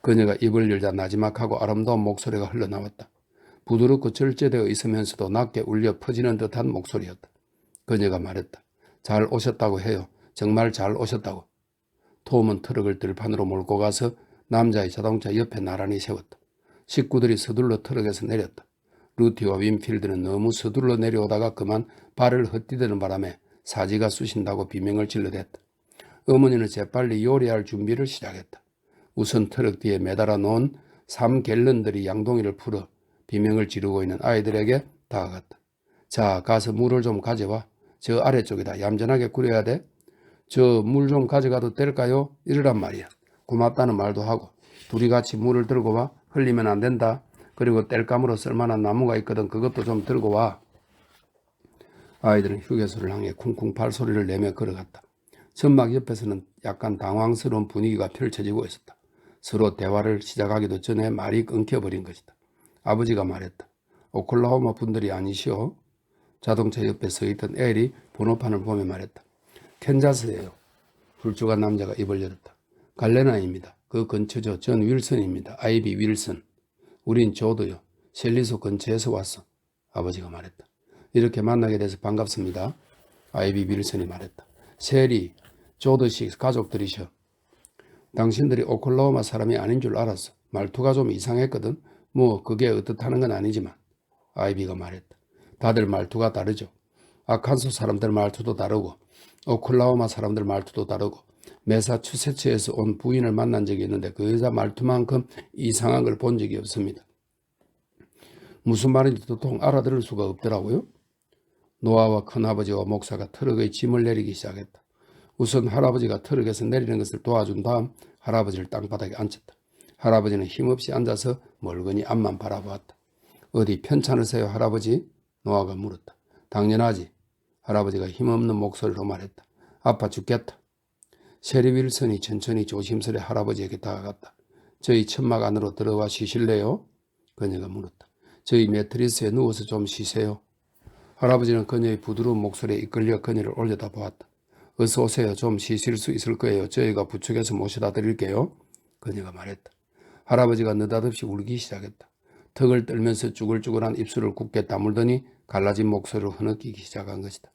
A: 그녀가 입을 열자 나지막하고 아름다운 목소리가 흘러나왔다. 부드럽고 절제되어 있으면서도 낮게 울려 퍼지는 듯한 목소리였다. 그녀가 말했다. 잘 오셨다고 해요. 정말 잘 오셨다고. 톰은 트럭을 들판으로 몰고 가서 남자의 자동차 옆에 나란히 세웠다. 식구들이 서둘러 트럭에서 내렸다. 루티와 윈필드는 너무 서둘러 내려오다가 그만 발을 헛디디는 바람에 사지가 쑤신다고 비명을 질러댔다. 어머니는 재빨리 요리할 준비를 시작했다. 우선 트럭 뒤에 매달아 놓은 3갤런들이 양동이를 풀어 비명을 지르고 있는 아이들에게 다가갔다. 자, 가서 물을 좀 가져와. 저 아래쪽에다 얌전하게 끓여야 돼. 저 물 좀 가져가도 될까요? 이러란 말이야. 고맙다는 말도 하고 둘이 같이 물을 들고 와. 흘리면 안 된다. 그리고 땔감으로 쓸만한 나무가 있거든. 그것도 좀 들고 와. 아이들은 휴게소를 향해 쿵쿵 발소리를 내며 걸어갔다. 천막 옆에서는 약간 당황스러운 분위기가 펼쳐지고 있었다. 서로 대화를 시작하기도 전에 말이 끊겨버린 것이다. 아버지가 말했다. 오클라호마 분들이 아니시오? 자동차 옆에 서 있던 엘이 번호판을 보며 말했다. 캔자스예요. 훌쭉한 남자가 입을 열었다. 갈레나입니다. 그 근처죠. 전 윌슨입니다. 아이비 윌슨. 우린 조도요. 셀리소 근처에서 왔어. 아버지가 말했다. 이렇게 만나게 돼서 반갑습니다. 아이비 윌슨이 말했다. 셀이, 조드식 가족들이셔. 당신들이 오클라호마 사람이 아닌 줄 알았어. 말투가 좀 이상했거든. 뭐 그게 어떻다는 건 아니지만. 아이비가 말했다. 다들 말투가 다르죠. 아칸소 사람들 말투도 다르고 오클라호마 사람들 말투도 다르고 매사추세츠에서 온 부인을 만난 적이 있는데 그 여자 말투만큼 이상한 걸 본 적이 없습니다. 무슨 말인지 도통 알아들을 수가 없더라고요. 노아와 큰아버지와 목사가 트럭의 짐을 내리기 시작했다. 우선 할아버지가 트럭에서 내리는 것을 도와준 다음 할아버지를 땅바닥에 앉혔다. 할아버지는 힘없이 앉아서 멀거니 앞만 바라보았다. 어디 편찮으세요, 할아버지? 노아가 물었다. 당연하지. 할아버지가 힘없는 목소리로 말했다. 아파 죽겠다. 세리 윌슨이 천천히 조심스레 할아버지에게 다가갔다. 저희 천막 안으로 들어와 쉬실래요? 그녀가 물었다. 저희 매트리스에 누워서 좀 쉬세요. 할아버지는 그녀의 부드러운 목소리에 이끌려 그녀를 올려다보았다. 어서 오세요. 좀 쉬실 수 있을 거예요. 저희가 부축해서 모셔다 드릴게요. 그녀가 말했다. 할아버지가 느닷없이 울기 시작했다. 턱을 떨면서 쭈글쭈글한 입술을 굳게 다물더니 갈라진 목소리로 흐느끼기 시작한 것이다.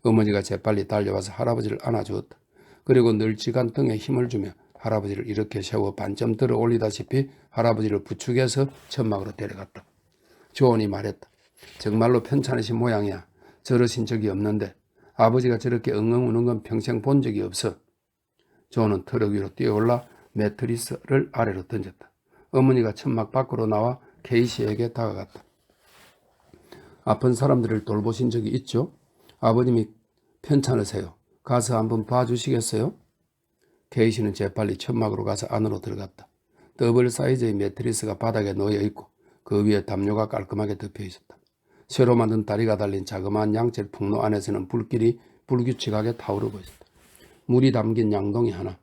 A: 어머니가 재빨리 달려와서 할아버지를 안아주었다. 그리고 널찍한 등에 힘을 주며 할아버지를 이렇게 세워 반쯤 들어 올리다시피 할아버지를 부축해서 천막으로 데려갔다. 조언이 말했다. 정말로 편찮으신 모양이야. 저러신 적이 없는데 아버지가 저렇게 엉엉 우는 건 평생 본 적이 없어. 조언은 트럭 위로 뛰어올라 매트리스를 아래로 던졌다. 어머니가 천막 밖으로 나와 케이시에게 다가갔다. 아픈 사람들을 돌보신 적이 있죠? 아버님이 편찮으세요. 가서 한번 봐주시겠어요? 케이시는 재빨리 천막으로 가서 안으로 들어갔다. 더블 사이즈의 매트리스가 바닥에 놓여 있고 그 위에 담요가 깔끔하게 덮여 있었다. 새로 만든 다리가 달린 자그마한 양철 풍로 안에서는 불길이 불규칙하게 타오르고 있었다. 물이 담긴 양동이 하나,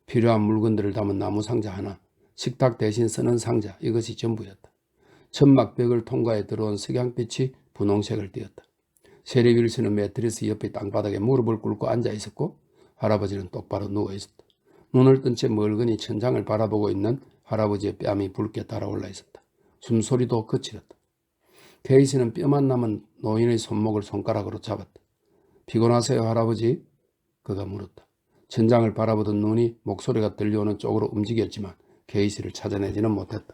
A: 필요한 물건들을 담은 나무 상자 하나, 식탁 대신 쓰는 상자, 이것이 전부였다. 천막벽을 통과해 들어온 석양빛이 분홍색을 띠었다. 세리 윌슨은 매트리스 옆에 땅바닥에 무릎을 꿇고 앉아 있었고 할아버지는 똑바로 누워 있었다. 눈을 뜬 채 멀거니 천장을 바라보고 있는 할아버지의 뺨이 붉게 달아올라 있었다. 숨소리도 거칠었다. 케이시는 뼈만 남은 노인의 손목을 손가락으로 잡았다. 피곤하세요, 할아버지? 그가 물었다. 천장을 바라보던 눈이 목소리가 들려오는 쪽으로 움직였지만 케이시를 찾아내지는 못했다.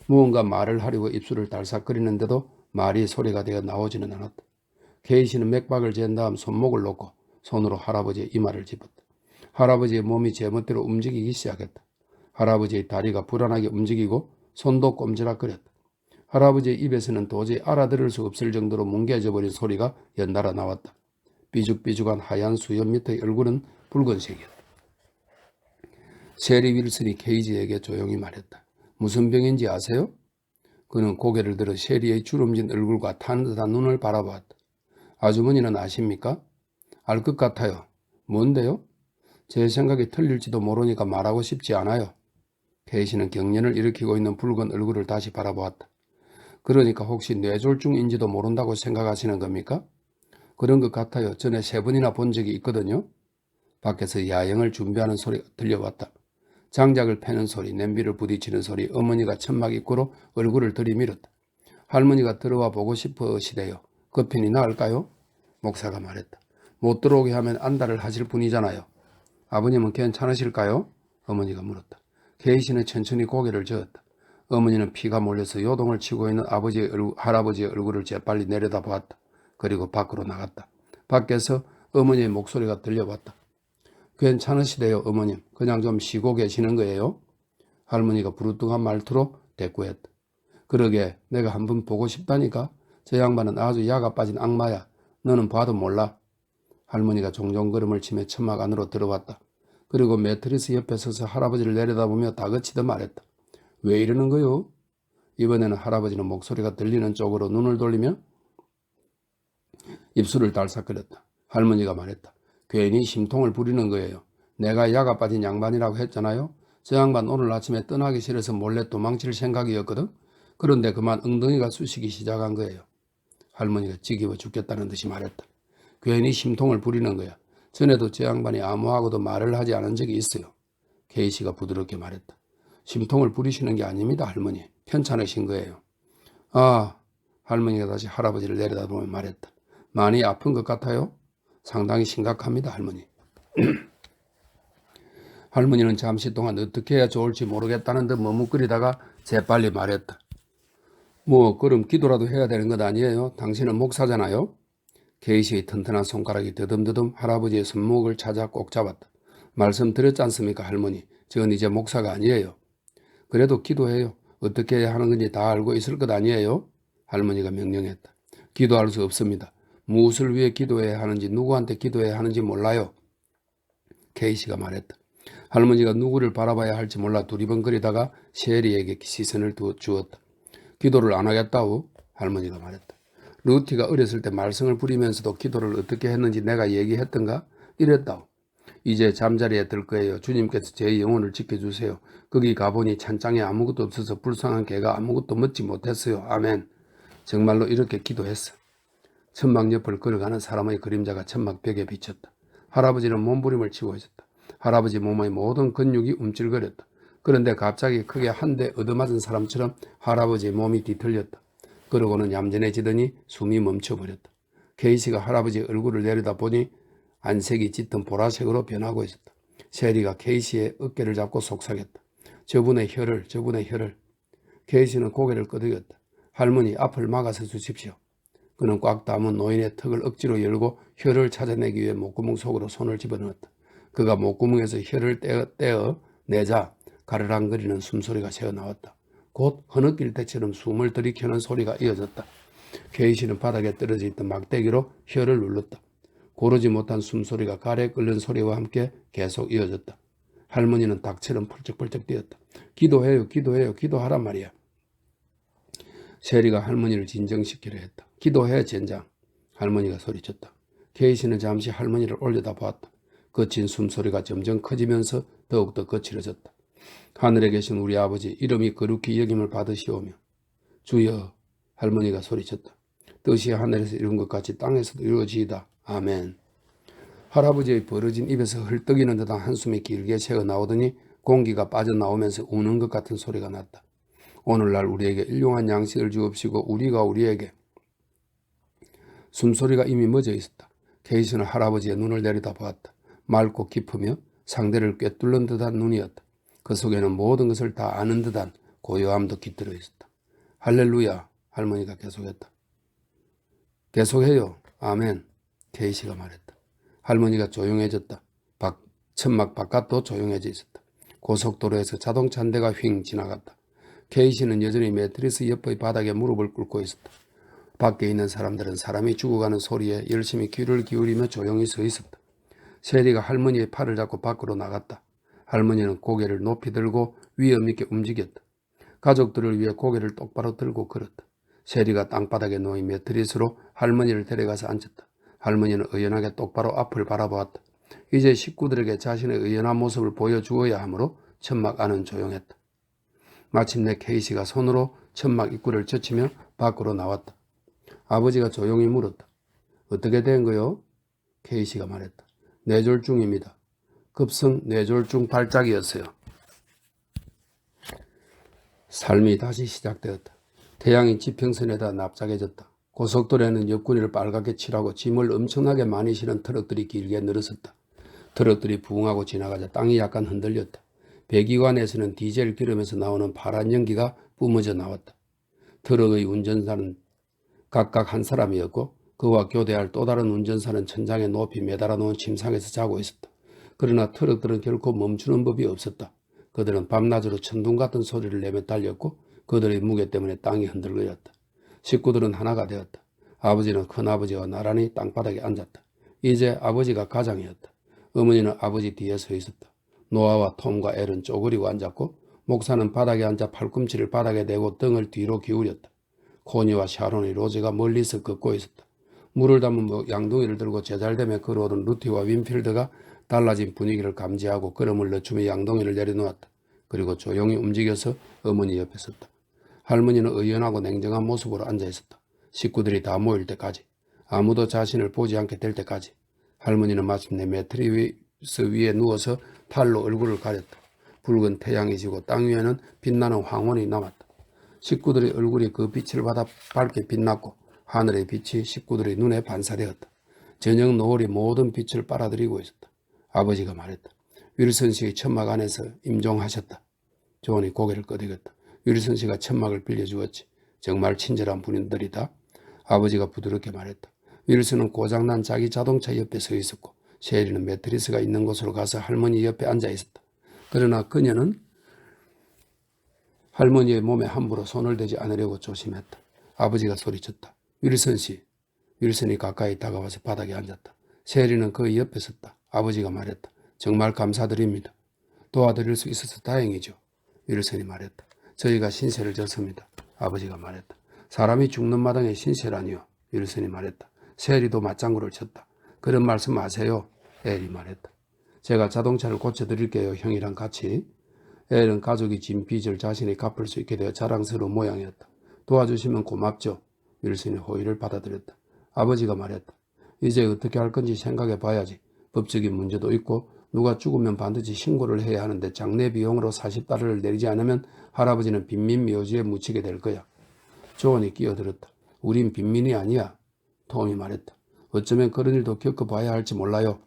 A: 무언가 말을 하려고 입술을 달싹거리는데도 말이 소리가 되어 나오지는 않았다. 케이시는 맥박을 잰 다음 손목을 놓고 손으로 할아버지의 이마를 짚었다. 할아버지의 몸이 제멋대로 움직이기 시작했다. 할아버지의 다리가 불안하게 움직이고 손도 꼼지락거렸다. 할아버지의 입에서는 도저히 알아들을 수 없을 정도로 뭉개져 버린 소리가 연달아 나왔다. 삐죽삐죽한 하얀 수염 밑의 얼굴은 붉은색이었다. 세리 윌슨이 케이지에게 조용히 말했다. 무슨 병인지 아세요? 그는 고개를 들어 셰리의 주름진 얼굴과 타는 듯한 눈을 바라보았다. 아주머니는 아십니까? 알 것 같아요. 뭔데요? 제 생각이 틀릴지도 모르니까 말하고 싶지 않아요. 케이시는 경련을 일으키고 있는 붉은 얼굴을 다시 바라보았다. 그러니까 혹시 뇌졸중인지도 모른다고 생각하시는 겁니까? 그런 것 같아요. 전에 3번이나 본 적이 있거든요. 밖에서 야영을 준비하는 소리가 들려왔다. 장작을 패는 소리, 냄비를 부딪히는 소리, 어머니가 천막 입구로 얼굴을 들이밀었다. 할머니가 들어와 보고 싶으시대요. 그 편이 나을까요? 목사가 말했다. 못 들어오게 하면 안달을 하실 분이잖아요. 아버님은 괜찮으실까요? 어머니가 물었다. 케이시는 천천히 고개를 저었다. 어머니는 피가 몰려서 요동을 치고 있는 할아버지의 얼굴을 재빨리 내려다보았다. 그리고 밖으로 나갔다. 밖에서 어머니의 목소리가 들려왔다. 괜찮으시대요, 어머님. 그냥 좀 쉬고 계시는 거예요? 할머니가 부르뚱한 말투로 대꾸했다. 그러게 내가 한번 보고 싶다니까. 저 양반은 아주 야가 빠진 악마야. 너는 봐도 몰라. 할머니가 종종 걸음을 치며 천막 안으로 들어왔다. 그리고 매트리스 옆에 서서 할아버지를 내려다보며 다그치듯 말했다. 왜 이러는 거요? 이번에는 할아버지는 목소리가 들리는 쪽으로 눈을 돌리며 입술을 달싹거렸다. 할머니가 말했다. 괜히 심통을 부리는 거예요. 내가 야가 빠진 양반이라고 했잖아요. 저 양반 오늘 아침에 떠나기 싫어서 몰래 도망칠 생각이었거든. 그런데 그만 엉덩이가 쑤시기 시작한 거예요. 할머니가 지겨워 죽겠다는 듯이 말했다. 괜히 심통을 부리는 거야. 전에도 저 양반이 아무하고도 말을 하지 않은 적이 있어요. 케이시가 부드럽게 말했다. 심통을 부리시는 게 아닙니다, 할머니. 편찮으신 거예요. 아, 할머니가 다시 할아버지를 내려다보며 말했다. 많이 아픈 것 같아요? 상당히 심각합니다, 할머니. 할머니는 잠시 동안 어떻게 해야 좋을지 모르겠다는 듯 머뭇거리다가 재빨리 말했다. 뭐 그럼 기도라도 해야 되는 것 아니에요? 당신은 목사잖아요? 케이시의 튼튼한 손가락이 더듬더듬 할아버지의 손목을 찾아 꼭 잡았다. 말씀드렸지 않습니까, 할머니? 저는 이제 목사가 아니에요. 그래도 기도해요. 어떻게 해야 하는 건지 다 알고 있을 것 아니에요? 할머니가 명령했다. 기도할 수 없습니다. 무엇을 위해 기도해야 하는지 누구한테 기도해야 하는지 몰라요. 케이시가 말했다. 할머니가 누구를 바라봐야 할지 몰라 두리번거리다가 셰리에게 시선을 주었다. 기도를 안 하겠다고? 할머니가 말했다. 루티가 어렸을 때 말썽을 부리면서도 기도를 어떻게 했는지 내가 얘기했던가? 이랬다고. 이제 잠자리에 들 거예요. 주님께서 제 영혼을 지켜주세요. 거기 가보니 찬장에 아무것도 없어서 불쌍한 개가 아무것도 먹지 못했어요. 아멘. 정말로 이렇게 기도했어. 천막 옆을 걸어가는 사람의 그림자가 천막벽에 비쳤다. 할아버지는 몸부림을 치고 있었다. 할아버지 몸의 모든 근육이 움찔거렸다. 그런데 갑자기 크게 한 대 얻어맞은 사람처럼 할아버지의 몸이 뒤틀렸다. 그러고는 얌전해지더니 숨이 멈춰버렸다. 케이시가 할아버지의 얼굴을 내려다보니 안색이 짙은 보라색으로 변하고 있었다. 셰리가 케이시의 어깨를 잡고 속삭였다. 저분의 혀를. 케이시는 고개를 끄덕였다. 할머니, 앞을 막아서 주십시오. 그는 꽉 담은 노인의 턱을 억지로 열고 혀를 찾아내기 위해 목구멍 속으로 손을 집어넣었다. 그가 목구멍에서 혀를 떼어내자 가르랑거리는 숨소리가 새어나왔다. 곧 흐느낄 때처럼 숨을 들이켜는 소리가 이어졌다. 케이시는 바닥에 떨어져 있던 막대기로 혀를 눌렀다. 고르지 못한 숨소리가 가래 끓는 소리와 함께 계속 이어졌다. 할머니는 닭처럼 펄쩍펄쩍 뛰었다. 기도해요, 기도하란 말이야. 셰리가 할머니를 진정시키려 했다. 기도해, 젠장. 할머니가 소리쳤다. 케이시는 잠시 할머니를 올려다 보았다. 거친 숨소리가 점점 커지면서 더욱더 거칠어졌다. 하늘에 계신 우리 아버지, 이름이 거룩히 여김을 받으시오며. 주여, 할머니가 소리쳤다. 뜻이 하늘에서 이룬 것 같이 땅에서도 이루어지이다. 아멘. 할아버지의 벌어진 입에서 헐떡이는 듯한 한숨이 길게 새어나오더니 공기가 빠져나오면서 우는 것 같은 소리가 났다. 오늘날 우리에게 일용한 양식을 주옵시고 우리가 우리에게. 숨소리가 이미 멎어 있었다. 케이시는 할아버지의 눈을 내려다 보았다. 맑고 깊으며 상대를 꿰뚫는 듯한 눈이었다. 그 속에는 모든 것을 다 아는 듯한 고요함도 깃들어 있었다. 할렐루야, 할머니가 계속했다. 계속해요. 아멘. 케이시가 말했다. 할머니가 조용해졌다. 천막 바깥도 조용해져 있었다. 고속도로에서 자동차 한 대가 휙 지나갔다. 케이시는 여전히 매트리스 옆의 바닥에 무릎을 꿇고 있었다. 밖에 있는 사람들은 사람이 죽어가는 소리에 열심히 귀를 기울이며 조용히 서 있었다. 셰리가 할머니의 팔을 잡고 밖으로 나갔다. 할머니는 고개를 높이 들고 위험 있게 움직였다. 가족들을 위해 고개를 똑바로 들고 걸었다. 셰리가 땅바닥에 놓인 매트리스로 할머니를 데려가서 앉혔다. 할머니는 의연하게 똑바로 앞을 바라보았다. 이제 식구들에게 자신의 의연한 모습을 보여주어야 하므로 천막 안은 조용했다. 마침내 케이시가 손으로 천막 입구를 젖히며 밖으로 나왔다. 아버지가 조용히 물었다. 어떻게 된 거요? 케이시가 말했다. 뇌졸중입니다. 급성 뇌졸중 발작이었어요. 삶이 다시 시작되었다. 태양이 지평선에다 납작해졌다. 고속도로에는 옆구리를 빨갛게 칠하고 짐을 엄청나게 많이 실은 트럭들이 길게 늘어섰다. 트럭들이 부응하고 지나가자 땅이 약간 흔들렸다. 배기관에서는 디젤 기름에서 나오는 파란 연기가 뿜어져 나왔다. 트럭의 운전사는 각각 한 사람이었고 그와 교대할 또 다른 운전사는 천장에 높이 매달아 놓은 침상에서 자고 있었다. 그러나 트럭들은 결코 멈추는 법이 없었다. 그들은 밤낮으로 천둥 같은 소리를 내며 달렸고 그들의 무게 때문에 땅이 흔들거렸다. 식구들은 하나가 되었다. 아버지는 큰아버지와 나란히 땅바닥에 앉았다. 이제 아버지가 가장이었다. 어머니는 아버지 뒤에 서 있었다. 노아와 톰과 엘은 쪼그리고 앉았고 목사는 바닥에 앉아 팔꿈치를 바닥에 대고 등을 뒤로 기울였다. 코니와 샤론이 로제가 멀리서 걷고 있었다. 물을 담은 양동이를 들고 제잘되며 걸어오던 루티와 윈필드가 달라진 분위기를 감지하고 걸음을 늦추며 양동이를 내려놓았다. 그리고 조용히 움직여서 어머니 옆에 섰다. 할머니는 의연하고 냉정한 모습으로 앉아 있었다. 식구들이 다 모일 때까지, 아무도 자신을 보지 않게 될 때까지. 할머니는 마침내 매트리스 위에 누워서 팔로 얼굴을 가렸다. 붉은 태양이 지고 땅 위에는 빛나는 황혼이 남았다. 식구들의 얼굴이 그 빛을 받아 밝게 빛났고 하늘의 빛이 식구들의 눈에 반사되었다. 저녁 노을이 모든 빛을 빨아들이고 있었다. 아버지가 말했다. 윌슨 씨의 천막 안에서 임종하셨다. 조언이 고개를 끄덕였다. 윌슨 씨가 천막을 빌려주었지. 정말 친절한 분들이다. 아버지가 부드럽게 말했다. 윌슨은 고장난 자기 자동차 옆에 서 있었고 셰리는 매트리스가 있는 곳으로 가서 할머니 옆에 앉아 있었다. 그러나 그녀는 할머니의 몸에 함부로 손을 대지 않으려고 조심했다. 아버지가 소리쳤다. 윌슨 씨. 윌슨이 가까이 다가와서 바닥에 앉았다. 셰리는 그 옆에 섰다. 아버지가 말했다. 정말 감사드립니다. 도와드릴 수 있어서 다행이죠. 윌슨이 말했다. 저희가 신세를 졌습니다. 아버지가 말했다. 사람이 죽는 마당에 신세라니요. 윌슨이 말했다. 셰리도 맞장구를 쳤다. 그런 말씀 마세요. 엘이 말했다. 제가 자동차를 고쳐드릴게요. 형이랑 같이. 엘은 가족이 진 빚을 자신이 갚을 수 있게 되어 자랑스러운 모양이었다. 도와주시면 고맙죠. 윌슨이 호의를 받아들였다. 아버지가 말했다. 이제 어떻게 할 건지 생각해 봐야지. 법적인 문제도 있고 누가 죽으면 반드시 신고를 해야 하는데 장례 비용으로 40달러를 내리지 않으면 할아버지는 빈민 묘지에 묻히게 될 거야. 조언이 끼어들었다. 우린 빈민이 아니야. 톰이 말했다. 어쩌면 그런 일도 겪어봐야 할지 몰라요.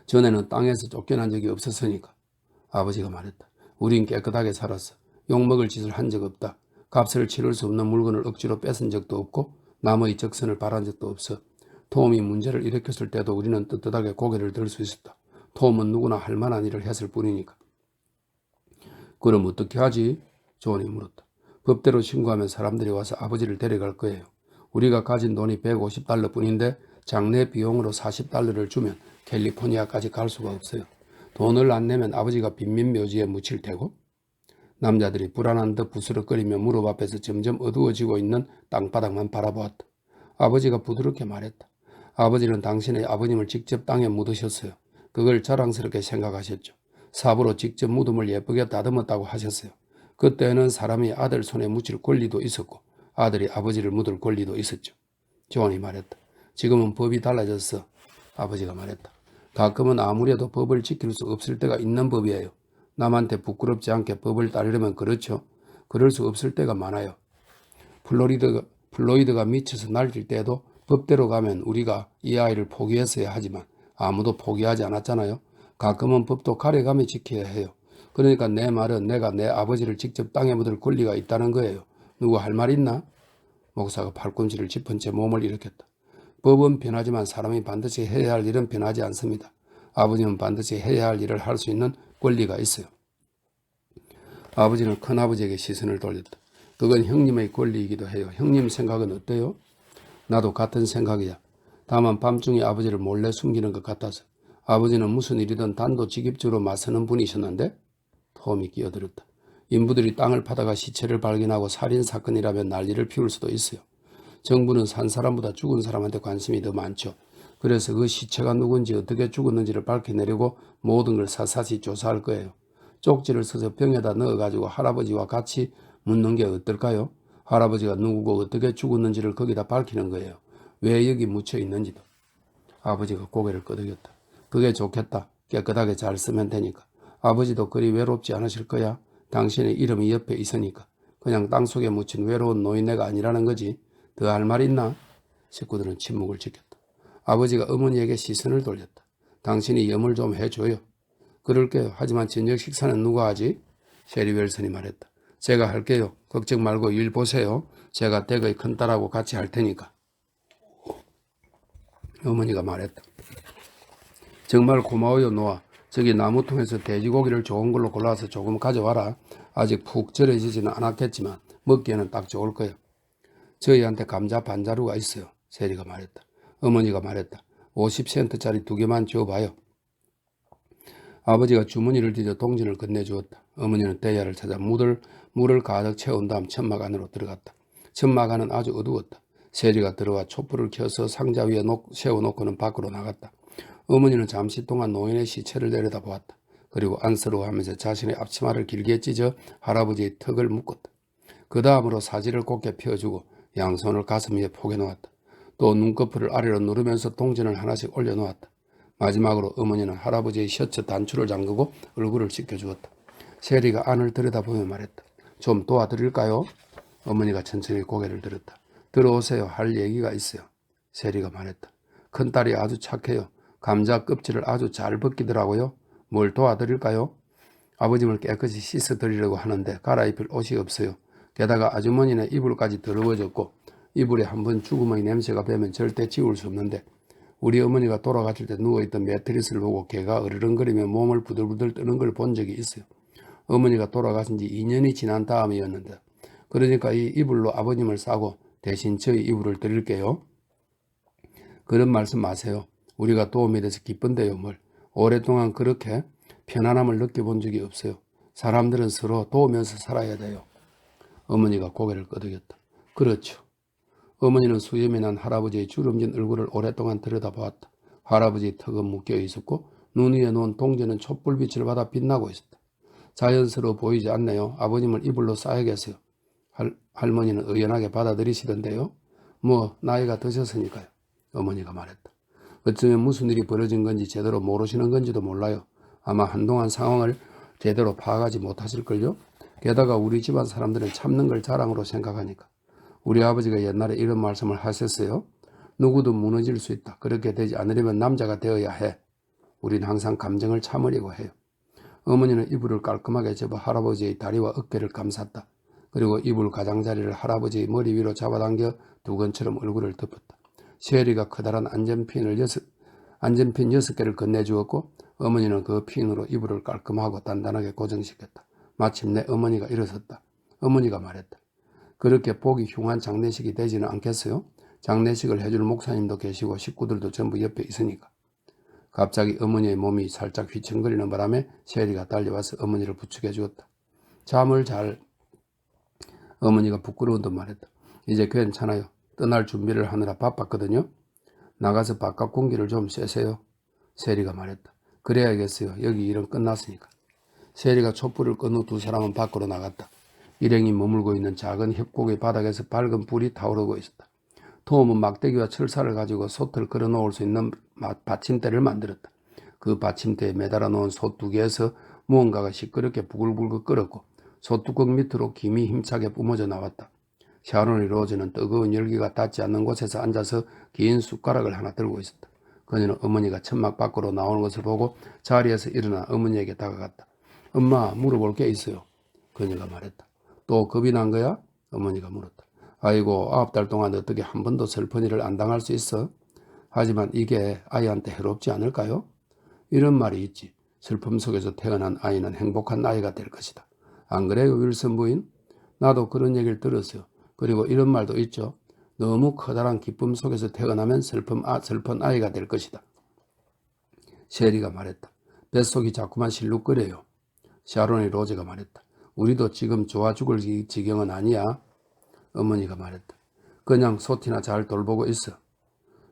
A: 전에는 땅에서 쫓겨난 적이 없었으니까. 아버지가 말했다. 우린 깨끗하게 살았어. 욕먹을 짓을 한 적 없다. 값을 치를 수 없는 물건을 억지로 뺏은 적도 없고 남의 적선을 바란 적도 없어. 도움이 문제를 일으켰을 때도 우리는 떳떳하게 고개를 들 수 있었다. 도움은 누구나 할 만한 일을 했을 뿐이니까. 그럼 어떻게 하지? 존이 물었다. 법대로 신고하면 사람들이 와서 아버지를 데려갈 거예요. 우리가 가진 돈이 150달러 뿐인데 장례 비용으로 40달러를 주면 캘리포니아까지 갈 수가 없어요. 돈을 안 내면 아버지가 빈민묘지에 묻힐 테고. 남자들이 불안한 듯 부스럭거리며 무릎 앞에서 점점 어두워지고 있는 땅바닥만 바라보았다. 아버지가 부드럽게 말했다. 아버지는 당신의 아버님을 직접 땅에 묻으셨어요. 그걸 자랑스럽게 생각하셨죠. 삽으로 직접 무덤을 예쁘게 다듬었다고 하셨어요. 그때는 사람이 아들 손에 묻힐 권리도 있었고 아들이 아버지를 묻을 권리도 있었죠. 존이 말했다. 지금은 법이 달라졌어. 아버지가 말했다. 가끔은 아무래도 법을 지킬 수 없을 때가 있는 법이에요. 남한테 부끄럽지 않게 법을 따르려면 그렇죠. 그럴 수 없을 때가 많아요. 플로이드가 미쳐서 날릴 때도 법대로 가면 우리가 이 아이를 포기했어야 하지만 아무도 포기하지 않았잖아요. 가끔은 법도 가려가며 지켜야 해요. 그러니까 내 말은 내가 내 아버지를 직접 땅에 묻을 권리가 있다는 거예요. 누구 할 말 있나? 목사가 팔꿈치를 짚은 채 몸을 일으켰다. 법은 변하지만 사람이 반드시 해야 할 일은 변하지 않습니다. 아버지는 반드시 해야 할 일을 할 수 있는 권리가 있어요. 아버지는 큰아버지에게 시선을 돌렸다. 그건 형님의 권리이기도 해요. 형님 생각은 어때요? 나도 같은 생각이야. 다만 밤중에 아버지를 몰래 숨기는 것 같아서. 아버지는 무슨 일이든 단도직입적으로 맞서는 분이셨는데? 톰이 끼어들었다. 인부들이 땅을 파다가 시체를 발견하고 살인사건이라면 난리를 피울 수도 있어요. 정부는 산 사람보다 죽은 사람한테 관심이 더 많죠. 그래서 그 시체가 누군지 어떻게 죽었는지를 밝혀내려고 모든 걸 사사시 조사할 거예요. 쪽지를 써서 병에다 넣어가지고 할아버지와 같이 묻는 게 어떨까요? 할아버지가 누구고 어떻게 죽었는지를 거기다 밝히는 거예요. 왜 여기 묻혀 있는지도. 아버지가 고개를 끄덕였다. 그게 좋겠다. 깨끗하게 잘 쓰면 되니까. 아버지도 그리 외롭지 않으실 거야. 당신의 이름이 옆에 있으니까. 그냥 땅속에 묻힌 외로운 노인네가 아니라는 거지. 더 할 말 있나? 식구들은 침묵을 지켰다. 아버지가 어머니에게 시선을 돌렸다. 당신이 염을 좀 해줘요. 그럴게요. 하지만 저녁 식사는 누가 하지? 셰리 웰슨이 말했다. 제가 할게요. 걱정 말고 일 보세요. 제가 댁의 큰딸하고 같이 할 테니까. 어머니가 말했다. 정말 고마워요, 노아. 저기 나무통에서 돼지고기를 좋은 걸로 골라서 조금 가져와라. 아직 푹 절여지지는 않았겠지만 먹기에는 딱 좋을 거야. 저희한테 감자 반자루가 있어요. 세리가 말했다. 어머니가 말했다. 50센트짜리 2개만 줘봐요. 아버지가 주머니를 뒤져 동전을 건네주었다. 어머니는 대야를 찾아 물을 가득 채운 다음 천막 안으로 들어갔다. 천막 안은 아주 어두웠다. 세리가 들어와 촛불을 켜서 상자 위에 세워놓고는 밖으로 나갔다. 어머니는 잠시 동안 노인의 시체를 내려다보았다. 그리고 안쓰러워하면서 자신의 앞치마를 길게 찢어 할아버지의 턱을 묶었다. 그 다음으로 사지를 곱게 펴주고 양손을 가슴 위에 포개놓았다. 또 눈꺼풀을 아래로 누르면서 동전을 하나씩 올려놓았다. 마지막으로 어머니는 할아버지의 셔츠 단추를 잠그고 얼굴을 씻겨주었다. 세리가 안을 들여다보며 말했다. 좀 도와드릴까요? 어머니가 천천히 고개를 들었다. 들어오세요. 할 얘기가 있어요. 세리가 말했다. 큰딸이 아주 착해요. 감자 껍질을 아주 잘 벗기더라고요. 뭘 도와드릴까요? 아버님을 깨끗이 씻어드리려고 하는데 갈아입힐 옷이 없어요. 게다가 아주머니는 이불까지 더러워졌고 이불에 한번 죽음의 냄새가 배면 절대 지울 수 없는데 우리 어머니가 돌아가실 때 누워있던 매트리스를 보고 개가 으르렁거리며 몸을 부들부들 뜨는 걸 본 적이 있어요. 어머니가 돌아가신 지 2년이 지난 다음이었는데 그러니까 이 이불로 아버님을 싸고 대신 저희 이불을 드릴게요. 그런 말씀 마세요. 우리가 도움이 돼서 기쁜데요 뭘. 오랫동안 그렇게 편안함을 느껴본 적이 없어요. 사람들은 서로 도우면서 살아야 돼요. 어머니가 고개를 끄덕였다. 그렇죠. 어머니는 수염이 난 할아버지의 주름진 얼굴을 오랫동안 들여다보았다. 할아버지의 턱은 묶여 있었고 눈 위에 놓은 동전은 촛불빛을 받아 빛나고 있었다. 자연스러워 보이지 않네요. 아버님을 이불로 싸야겠어요. 할머니는 의연하게 받아들이시던데요. 뭐 나이가 드셨으니까요. 어머니가 말했다. 어쩌면 무슨 일이 벌어진 건지 제대로 모르시는 건지도 몰라요. 아마 한동안 상황을 제대로 파악하지 못하실걸요. 게다가 우리 집안 사람들은 참는 걸 자랑으로 생각하니까. 우리 아버지가 옛날에 이런 말씀을 하셨어요. 누구도 무너질 수 있다. 그렇게 되지 않으려면 남자가 되어야 해. 우린 항상 감정을 참으려고 해요. 어머니는 이불을 깔끔하게 접어 할아버지의 다리와 어깨를 감쌌다. 그리고 이불 가장자리를 할아버지의 머리 위로 잡아당겨 두건처럼 얼굴을 덮었다. 시엘이가 커다란 안전핀 6개를 건네주었고 어머니는 그 핀으로 이불을 깔끔하고 단단하게 고정시켰다. 마침내 어머니가 일어섰다. 어머니가 말했다. 그렇게 보기 흉한 장례식이 되지는 않겠어요? 장례식을 해줄 목사님도 계시고 식구들도 전부 옆에 있으니까. 갑자기 어머니의 몸이 살짝 휘청거리는 바람에 시엘이가 달려와서 어머니를 부축해 주었다. 잠을 잘. 어머니가 부끄러운 듯 말했다. 이제 괜찮아요. 떠날 준비를 하느라 바빴거든요. 나가서 바깥 공기를 좀 쐬세요. 세리가 말했다. 그래야겠어요. 여기 일은 끝났으니까. 세리가 촛불을 끈 후 두 사람은 밖으로 나갔다. 일행이 머물고 있는 작은 협곡의 바닥에서 밝은 불이 타오르고 있었다. 톰은 막대기와 철사를 가지고 솥을 걸어 놓을 수 있는 받침대를 만들었다. 그 받침대에 매달아 놓은 솥 2개에서 무언가가 시끄럽게 부글부글 끓었고 솥뚜껑 밑으로 김이 힘차게 뿜어져 나왔다. 샤론이 로즈는 뜨거운 열기가 닿지 않는 곳에서 앉아서 긴 숟가락을 하나 들고 있었다. 그녀는 어머니가 천막 밖으로 나오는 것을 보고 자리에서 일어나 어머니에게 다가갔다. 엄마, 물어볼 게 있어요. 그녀가 말했다. 또 겁이 난 거야? 어머니가 물었다. 아이고, 9달 동안 어떻게 한 번도 슬픈 일을 안 당할 수 있어? 하지만 이게 아이한테 해롭지 않을까요? 이런 말이 있지. 슬픔 속에서 태어난 아이는 행복한 아이가 될 것이다. 안 그래요, 윌슨 부인? 나도 그런 얘기를 들었어요. 그리고 이런 말도 있죠. 너무 커다란 기쁨 속에서 태어나면 슬픈 아이가 될 것이다. 셰리가 말했다. 뱃속이 자꾸만 실룩거려요. 샤론이 로제가 말했다. 우리도 지금 좋아 죽을 지경은 아니야. 어머니가 말했다. 그냥 솥이나 잘 돌보고 있어.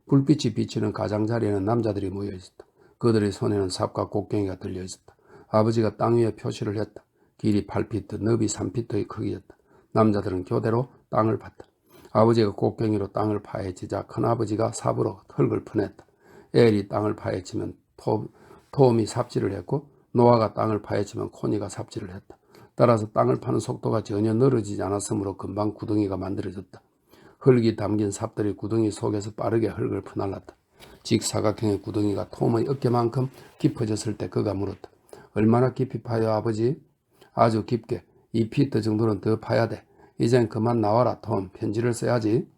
A: 불빛이 비치는 가장자리에는 남자들이 모여 있었다. 그들의 손에는 삽과 곡괭이가 들려 있었다. 아버지가 땅 위에 표시를 했다. 길이 8피트, 너비 3피트의 크기였다. 남자들은 교대로 땅을 팠다. 아버지가 곡괭이로 땅을 파헤치자 큰아버지가 삽으로 흙을 퍼냈다. 엘이 땅을 파헤치면 톰이 삽질을 했고 노아가 땅을 파헤치면 코니가 삽질을 했다. 따라서 땅을 파는 속도가 전혀 늘어지지 않았으므로 금방 구덩이가 만들어졌다. 흙이 담긴 삽들이 구덩이 속에서 빠르게 흙을 퍼날랐다. 직사각형의 구덩이가 톰의 어깨만큼 깊어졌을 때 그가 물었다. 얼마나 깊이 파요, 아버지? 아주 깊게. 2피트 정도는 더 파야 돼. 이젠 그만 나와라, 톰. 편지를 써야지.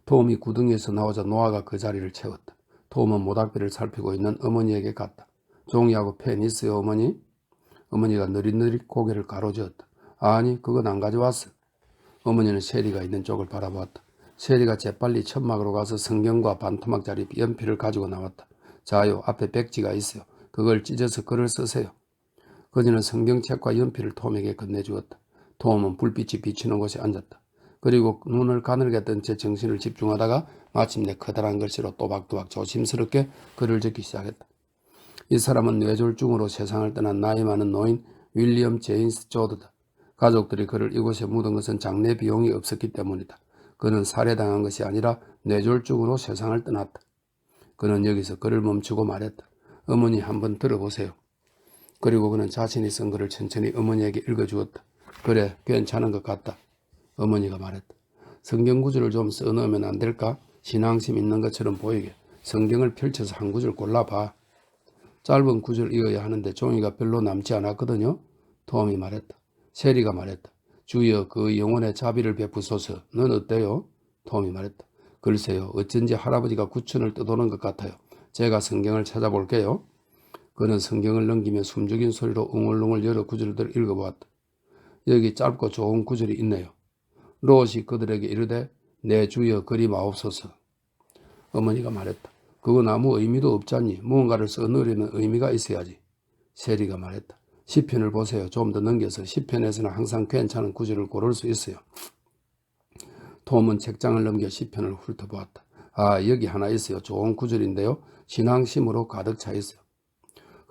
A: 톰이 구덩이에서 나오자 노아가 그 자리를 채웠다. 톰은 모닥불을 살피고 있는 어머니에게 갔다. 종이하고 펜 있어요, 어머니? 어머니가 느릿느릿 고개를 가로저었다. 아니, 그건 안 가져왔어. 어머니는 셰리가 있는 쪽을 바라보았다. 셰리가 재빨리 천막으로 가서 성경과 반토막짜리 연필을 가지고 나왔다. 자요, 앞에 백지가 있어요. 그걸 찢어서 글을 쓰세요. 그녀는 성경책과 연필을 톰에게 건네주었다. 톰은 불빛이 비치는 곳에 앉았다. 그리고 눈을 가늘게 뜬 채 정신을 집중하다가 마침내 커다란 글씨로 또박또박 조심스럽게 글을 적기 시작했다. 이 사람은 뇌졸중으로 세상을 떠난 나이 많은 노인 윌리엄 제임스 조드다. 가족들이 그를 이곳에 묻은 것은 장례 비용이 없었기 때문이다. 그는 살해당한 것이 아니라 뇌졸중으로 세상을 떠났다. 그는 여기서 글을 멈추고 말했다. 어머니 한번 들어보세요. 그리고 그는 자신이 쓴 글을 천천히 어머니에게 읽어주었다. 그래, 괜찮은 것 같다. 어머니가 말했다. 성경 구절을 좀 써넣으면 안 될까? 신앙심 있는 것처럼 보이게. 성경을 펼쳐서 한 구절 골라봐. 짧은 구절 이어야 하는데 종이가 별로 남지 않았거든요. 톰이 말했다. 셰리가 말했다. 주여 그 영혼의 자비를 베푸소서. 넌 어때요? 톰이 말했다. 글쎄요. 어쩐지 할아버지가 구천을 떠도는 것 같아요. 제가 성경을 찾아볼게요. 그는 성경을 넘기며 숨죽인 소리로 웅얼웅얼 여러 구절들을 읽어보았다. 여기 짧고 좋은 구절이 있네요. 롯이 그들에게 이르되 내 주여 그리마옵소서. 어머니가 말했다. 그건 아무 의미도 없잖니. 무언가를 써넣으려는 의미가 있어야지. 셰리가 말했다. 시편을 보세요. 좀 더 넘겨서 시편에서는 항상 괜찮은 구절을 고를 수 있어요. 톰은 책장을 넘겨 시편을 훑어보았다. 아, 여기 하나 있어요. 좋은 구절인데요. 신앙심으로 가득 차 있어요.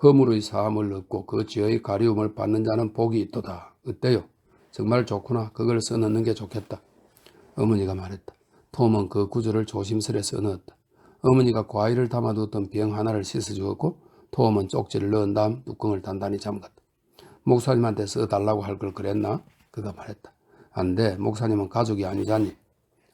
A: 허물의 사함을 얻고 그 죄의 가리움을 받는 자는 복이 있도다. 어때요? 정말 좋구나. 그걸 써넣는 게 좋겠다. 어머니가 말했다. 톰은 그 구절을 조심스레 써넣었다. 어머니가 과일을 담아두었던 병 하나를 씻어주었고 톰은 쪽지를 넣은 다음 뚜껑을 단단히 잠갔다. 목사님한테 써달라고 할 걸 그랬나? 그가 말했다. 안 돼. 목사님은 가족이 아니잖니.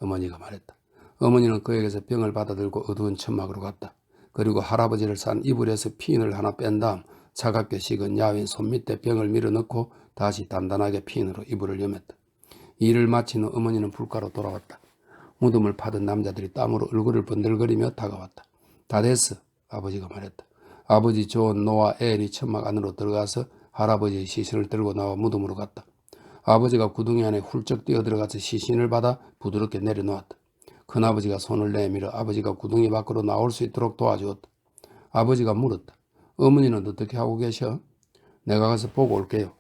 A: 어머니가 말했다. 어머니는 그에게서 병을 받아들고 어두운 천막으로 갔다. 그리고 할아버지를 싼 이불에서 피인을 하나 뺀 다음 차갑게 식은 야윈 손 밑에 병을 밀어넣고 다시 단단하게 피인으로 이불을 여맸다. 일을 마친 후 어머니는 불가로 돌아왔다. 무덤을 파던 남자들이 땀으로 얼굴을 번들거리며 다가왔다. 다 됐어, 아버지가 말했다. 아버지 존, 노아, 엘이 천막 안으로 들어가서 할아버지의 시신을 들고 나와 무덤으로 갔다. 아버지가 구덩이 안에 훌쩍 뛰어들어가서 시신을 받아 부드럽게 내려놓았다. 큰아버지가 손을 내밀어 아버지가 구덩이 밖으로 나올 수 있도록 도와주었다. 아버지가 물었다. 어머니는 어떻게 하고 계셔? 내가 가서 보고 올게요.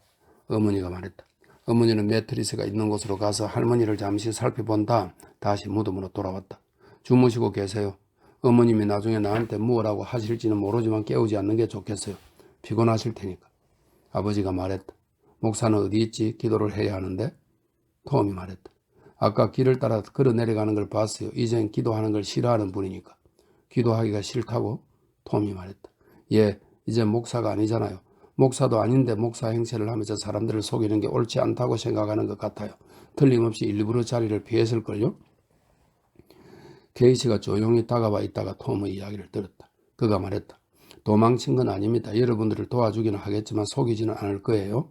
A: 어머니가 말했다. 어머니는 매트리스가 있는 곳으로 가서 할머니를 잠시 살펴본 다음 다시 무덤으로 돌아왔다. 주무시고 계세요. 어머님이 나중에 나한테 무엇라고 하실지는 모르지만 깨우지 않는 게 좋겠어요. 피곤하실 테니까. 아버지가 말했다. 목사는 어디 있지? 기도를 해야 하는데? 톰이 말했다. 아까 길을 따라 걸어 내려가는 걸 봤어요. 이젠 기도하는 걸 싫어하는 분이니까. 기도하기가 싫다고? 톰이 말했다. 예, 이제 목사가 아니잖아요. 목사도 아닌데 목사 행세를 하면서 사람들을 속이는 게 옳지 않다고 생각하는 것 같아요. 틀림없이 일부러 자리를 피했을걸요? 케이시가 조용히 다가와 있다가 톰의 이야기를 들었다. 그가 말했다. 도망친 건 아닙니다. 여러분들을 도와주기는 하겠지만 속이지는 않을 거예요.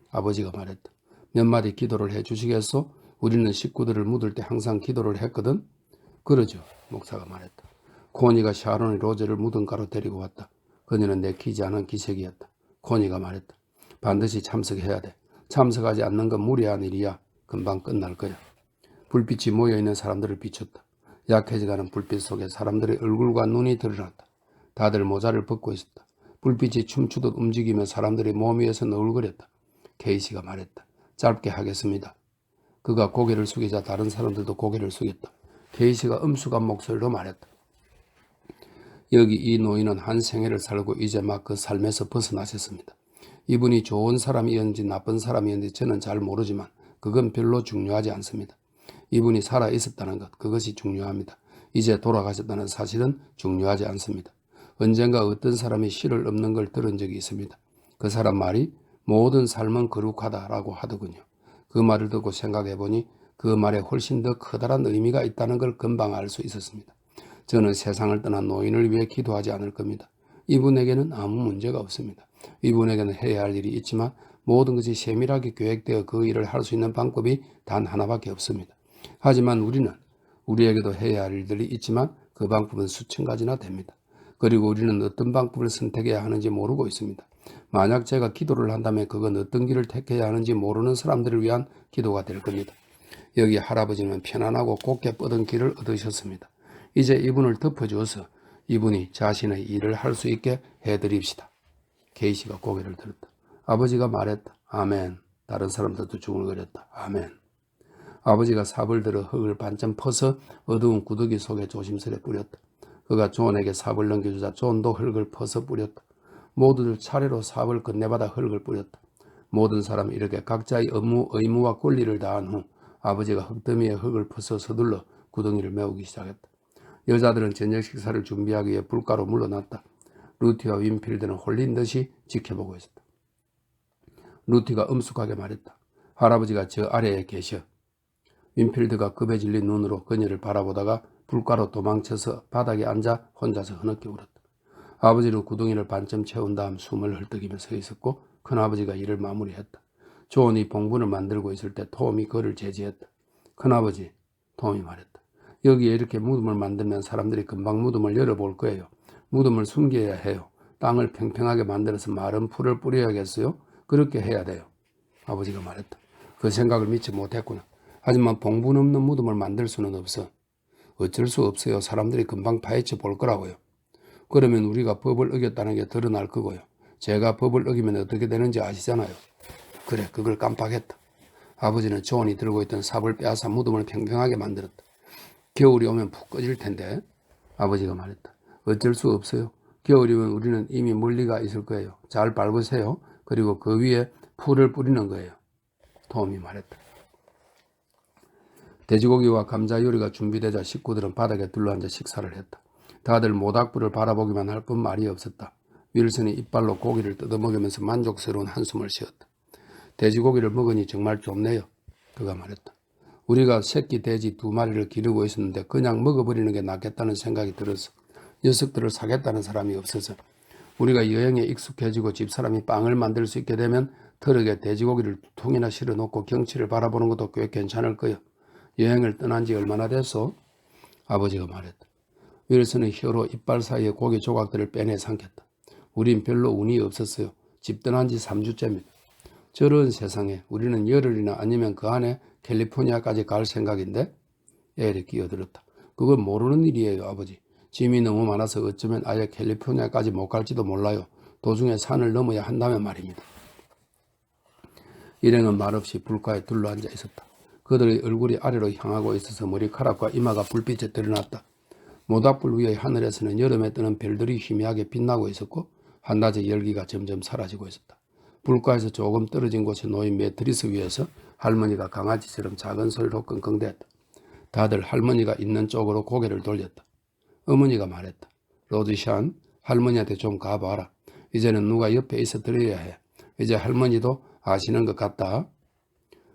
A: 아버지가 말했다. 몇 마디 기도를 해 주시겠소? 우리는 식구들을 묻을 때 항상 기도를 했거든. 그러죠. 목사가 말했다. 코니가 샤론이 로제를 무덤가로 데리고 왔다. 그녀는 내키지 않은 기색이었다. 코니가 말했다. 반드시 참석해야 돼. 참석하지 않는 건 무리한 일이야. 금방 끝날 거야. 불빛이 모여있는 사람들을 비췄다. 약해져가는 불빛 속에 사람들의 얼굴과 눈이 드러났다. 다들 모자를 벗고 있었다. 불빛이 춤추듯 움직이며 사람들의 몸 위에서 너울거렸다. 케이시가 말했다. 짧게 하겠습니다. 그가 고개를 숙이자 다른 사람들도 고개를 숙였다. 케이시가 엄숙한 목소리로 말했다. 여기 이 노인은 한 생애를 살고 이제 막 그 삶에서 벗어나셨습니다. 이분이 좋은 사람이었는지 나쁜 사람이었는지 저는 잘 모르지만 그건 별로 중요하지 않습니다. 이분이 살아 있었다는 것, 그것이 중요합니다. 이제 돌아가셨다는 사실은 중요하지 않습니다. 언젠가 어떤 사람이 시를 읊는 걸 들은 적이 있습니다. 그 사람 말이 모든 삶은 거룩하다라고 하더군요. 그 말을 듣고 생각해보니 그 말에 훨씬 더 커다란 의미가 있다는 걸 금방 알 수 있었습니다. 저는 세상을 떠난 노인을 위해 기도하지 않을 겁니다. 이분에게는 아무 문제가 없습니다. 이분에게는 해야 할 일이 있지만 모든 것이 세밀하게 계획되어 그 일을 할 수 있는 방법이 단 하나밖에 없습니다. 하지만 우리에게도 해야 할 일들이 있지만 그 방법은 수천 가지나 됩니다. 그리고 우리는 어떤 방법을 선택해야 하는지 모르고 있습니다. 만약 제가 기도를 한다면 그건 어떤 길을 택해야 하는지 모르는 사람들을 위한 기도가 될 겁니다. 여기 할아버지는 편안하고 곱게 뻗은 길을 얻으셨습니다. 이제 이분을 덮어주어서 이분이 자신의 일을 할 수 있게 해드립시다. 케이시가 고개를 들었다. 아버지가 말했다. 아멘. 다른 사람들도 중얼거렸다. 아멘. 아버지가 삽을 들어 흙을 반쯤 퍼서 어두운 구더기 속에 조심스레 뿌렸다. 그가 존에게 삽을 넘겨주자 존도 흙을 퍼서 뿌렸다. 모두들 차례로 삽을 건네받아 흙을 뿌렸다. 모든 사람이 이렇게 각자의 의무와 권리를 다한 후 아버지가 흙더미에 흙을 퍼서 서둘러 구덩이를 메우기 시작했다. 여자들은 저녁 식사를 준비하기 위해 불가로 물러났다. 루티와 윈필드는 홀린 듯이 지켜보고 있었다. 루티가 엄숙하게 말했다. 할아버지가 저 아래에 계셔. 윈필드가 겁에 질린 눈으로 그녀를 바라보다가 불가로 도망쳐서 바닥에 앉아 혼자서 흐느껴 울었다. 아버지는 구덩이를 반쯤 채운 다음 숨을 헐떡이며 서 있었고 큰아버지가 일을 마무리했다. 존이 봉분을 만들고 있을 때 톰이 그를 제지했다. 큰아버지, 톰이 말했다. 여기에 이렇게 무덤을 만들면 사람들이 금방 무덤을 열어볼 거예요. 무덤을 숨겨야 해요. 땅을 평평하게 만들어서 마른 풀을 뿌려야겠어요? 그렇게 해야 돼요. 아버지가 말했다. 그 생각을 믿지 못했구나. 하지만 봉분 없는 무덤을 만들 수는 없어. 어쩔 수 없어요. 사람들이 금방 파헤쳐 볼 거라고요. 그러면 우리가 법을 어겼다는 게 드러날 거고요. 제가 법을 어기면 어떻게 되는지 아시잖아요. 그래, 그걸 깜빡했다. 아버지는 존이 들고 있던 삽을 빼앗아 무덤을 평평하게 만들었다. 겨울이 오면 푹 꺼질 텐데. 아버지가 말했다. 어쩔 수 없어요. 겨울이면 우리는 이미 멀리가 있을 거예요. 잘 밟으세요. 그리고 그 위에 풀을 뿌리는 거예요. 톰이 말했다. 돼지고기와 감자 요리가 준비되자 식구들은 바닥에 둘러앉아 식사를 했다. 다들 모닥불을 바라보기만 할 뿐 말이 없었다. 윌슨이 이빨로 고기를 뜯어먹으면서 만족스러운 한숨을 쉬었다. 돼지고기를 먹으니 정말 좋네요. 그가 말했다. 우리가 새끼 돼지 2마리를 기르고 있었는데 그냥 먹어버리는 게 낫겠다는 생각이 들었어. 녀석들을 사겠다는 사람이 없어서 우리가 여행에 익숙해지고 집사람이 빵을 만들 수 있게 되면 트럭에 돼지고기를 2통이나 실어놓고 경치를 바라보는 것도 꽤 괜찮을 거요. 여행을 떠난 지 얼마나 됐어? 아버지가 말했다. 윌슨의 혀로 이빨 사이에 고기 조각들을 빼내 삼켰다. 우린 별로 운이 없었어요. 집 떠난 지 3주째입니다. 저런 세상에 우리는 열흘이나 아니면 그 안에 캘리포니아까지 갈 생각인데? 엘이 끼어들었다. 그건 모르는 일이에요, 아버지. 짐이 너무 많아서 어쩌면 아예 캘리포니아까지 못 갈지도 몰라요. 도중에 산을 넘어야 한다면 말입니다. 일행은 말없이 불가에 둘러앉아 있었다. 그들의 얼굴이 아래로 향하고 있어서 머리카락과 이마가 불빛에 드러났다. 모닥불 위의 하늘에서는 여름에 뜨는 별들이 희미하게 빛나고 있었고 한낮의 열기가 점점 사라지고 있었다. 불가에서 조금 떨어진 곳에 놓인 매트리스 위에서 할머니가 강아지처럼 작은 소리로 끙끙댔다. 다들 할머니가 있는 쪽으로 고개를 돌렸다. 어머니가 말했다. 로즈샨, 할머니한테 좀 가봐라. 이제는 누가 옆에 있어 드려야 해. 이제 할머니도 아시는 것 같다.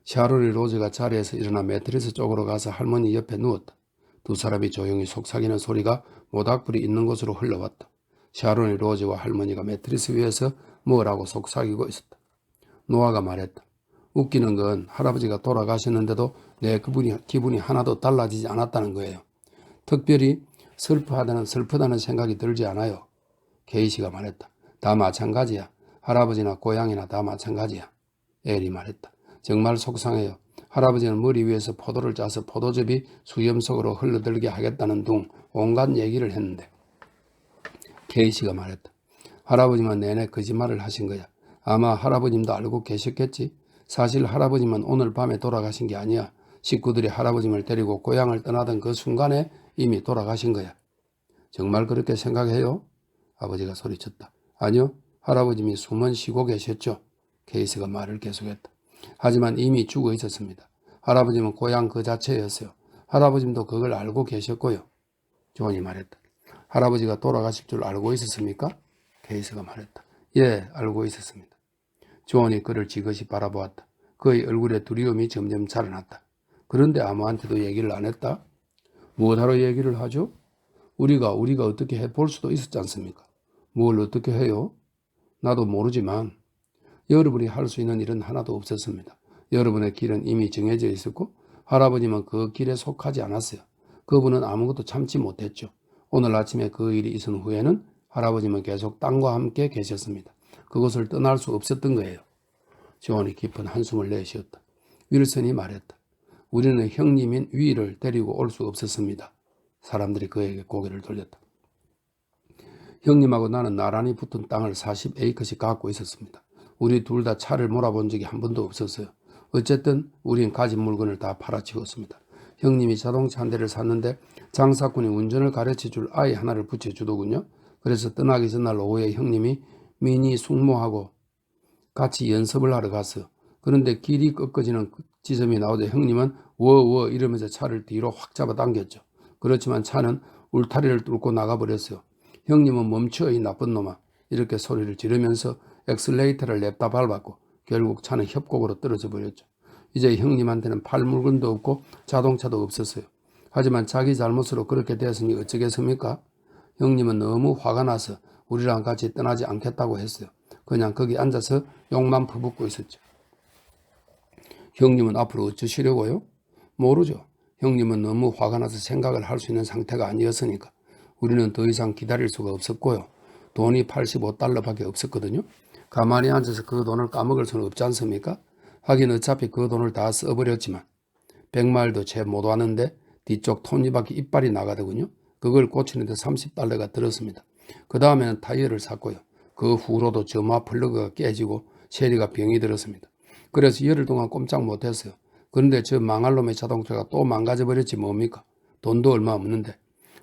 A: 샤로리 로즈가 자리에서 일어나 매트리스 쪽으로 가서 할머니 옆에 누웠다. 두 사람이 조용히 속삭이는 소리가 모닥불이 있는 곳으로 흘러왔다. 샤로니 로즈와 할머니가 매트리스 위에서 뭐라고 속삭이고 있었다. 노아가 말했다. 웃기는 건 할아버지가 돌아가셨는데도 내 기분이 하나도 달라지지 않았다는 거예요. 특별히 슬프다는 생각이 들지 않아요. 케이시가 말했다. 다 마찬가지야. 할아버지나 고향이나 다 마찬가지야. 엘이 말했다. 정말 속상해요. 할아버지는 머리 위에서 포도를 짜서 포도즙이 수염 속으로 흘러들게 하겠다는 둥 온갖 얘기를 했는데. 케이시가 말했다. 할아버지만 내내 거짓말을 하신 거야. 아마 할아버님도 알고 계셨겠지. 사실 할아버지만 오늘 밤에 돌아가신 게 아니야. 식구들이 할아버님을 데리고 고향을 떠나던 그 순간에 이미 돌아가신 거야. 정말 그렇게 생각해요? 아버지가 소리쳤다. 아니요. 할아버님이 숨은 쉬고 계셨죠. 케이스가 말을 계속했다. 하지만 이미 죽어 있었습니다. 할아버님은 고향 그 자체였어요. 할아버님도 그걸 알고 계셨고요. 존이 말했다. 할아버지가 돌아가실 줄 알고 있었습니까? 케이스가 말했다. 예, 알고 있었습니다. 존이 그를 지그시 바라보았다. 그의 얼굴에 두려움이 점점 자라났다. 그런데 아무한테도 얘기를 안 했다? 무엇하러 얘기를 하죠? 우리가 어떻게 해볼 수도 있었지 않습니까? 뭘 어떻게 해요? 나도 모르지만 여러분이 할 수 있는 일은 하나도 없었습니다. 여러분의 길은 이미 정해져 있었고 할아버님은 그 길에 속하지 않았어요. 그분은 아무것도 참지 못했죠. 오늘 아침에 그 일이 있은 후에는 할아버님은 계속 땅과 함께 계셨습니다. 그곳을 떠날 수 없었던 거예요. 존이 깊은 한숨을 내쉬었다. 윌슨이 말했다. 우리는 형님인 위를 데리고 올 수 없었습니다. 사람들이 그에게 고개를 돌렸다. 형님하고 나는 나란히 붙은 땅을 40에이커씩 갖고 있었습니다. 우리 둘 다 차를 몰아본 적이 한 번도 없었어요. 어쨌든 우린 가진 물건을 다 팔아치웠습니다. 형님이 자동차 한 대를 샀는데 장사꾼이 운전을 가르쳐줄 아이 하나를 붙여주더군요. 그래서 떠나기 전날 오후에 형님이 미니 숙모하고 같이 연습을 하러 갔어요. 그런데 길이 꺾어지는 지점이 나오자 형님은 워워 이러면서 차를 뒤로 확 잡아당겼죠. 그렇지만 차는 울타리를 뚫고 나가버렸어요. 형님은 멈춰 이 나쁜 놈아 이렇게 소리를 지르면서 엑셀레이터를 냅다 밟았고 결국 차는 협곡으로 떨어져 버렸죠. 이제 형님한테는 팔 물건도 없고 자동차도 없었어요. 하지만 자기 잘못으로 그렇게 되었으니 어쩌겠습니까? 형님은 너무 화가 나서 우리랑 같이 떠나지 않겠다고 했어요. 그냥 거기 앉아서 욕만 퍼붓고 있었죠. 형님은 앞으로 어쩌시려고요? 모르죠. 형님은 너무 화가 나서 생각을 할 수 있는 상태가 아니었으니까. 우리는 더 이상 기다릴 수가 없었고요. 돈이 85달러밖에 없었거든요. 가만히 앉아서 그 돈을 까먹을 수는 없지 않습니까? 하긴 어차피 그 돈을 다 써버렸지만 100마일도 채 못 왔는데 뒤쪽 톱니바퀴 이빨이 나가더군요. 그걸 고치는데 30달러가 들었습니다. 그 다음에는 타이어를 샀고요. 그 후로도 점화 플러그가 깨지고 쉐리가 병이 들었습니다. 그래서 열흘 동안 꼼짝 못했어요. 그런데 저 망할 놈의 자동차가 또 망가져버렸지 뭡니까? 돈도 얼마 없는데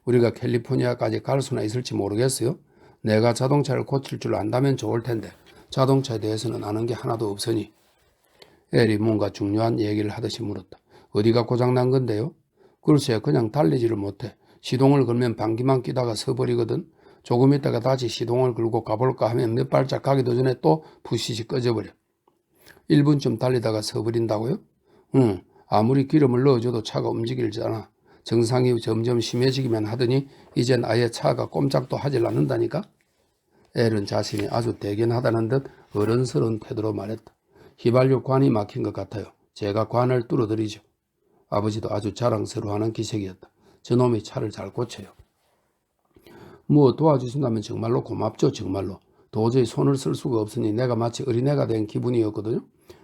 A: 우리가 캘리포니아까지 갈 수나 있을지 모르겠어요. 내가 자동차를 고칠 줄 안다면 좋을 텐데 자동차에 대해서는 아는 게 하나도 없으니. 엘이 뭔가 중요한 얘기를 하듯이 물었다. 어디가 고장난 건데요? 글쎄 그냥 달리지를 못해. 시동을 걸면 방귀만 끼다가 서버리거든. 조금 있다가 다시 시동을 걸고 가볼까 하면 몇 발짝 가기도 전에 또 부시시 꺼져버려. 1분쯤 달리다가 서버린다고요? 응, 아무리 기름을 넣어줘도 차가 움직이지 않아. 증상이 점점 심해지기만 하더니 이젠 아예 차가 꼼짝도 하질 않는다니까. 엘은 자신이 아주 대견하다는 듯 어른스러운 태도로 말했다. 휘발유 관이 막힌 것 같아요. 제가 관을 뚫어드리죠. 아버지도 아주 자랑스러워하는 기색이었다. 저놈이 차를 잘 고쳐요. 뭐 도와주신다면 정말로 고맙죠. 정말로. 도저히 손을 쓸 수가 없으니 내가 마치 어린애가 된 기분이었거든요.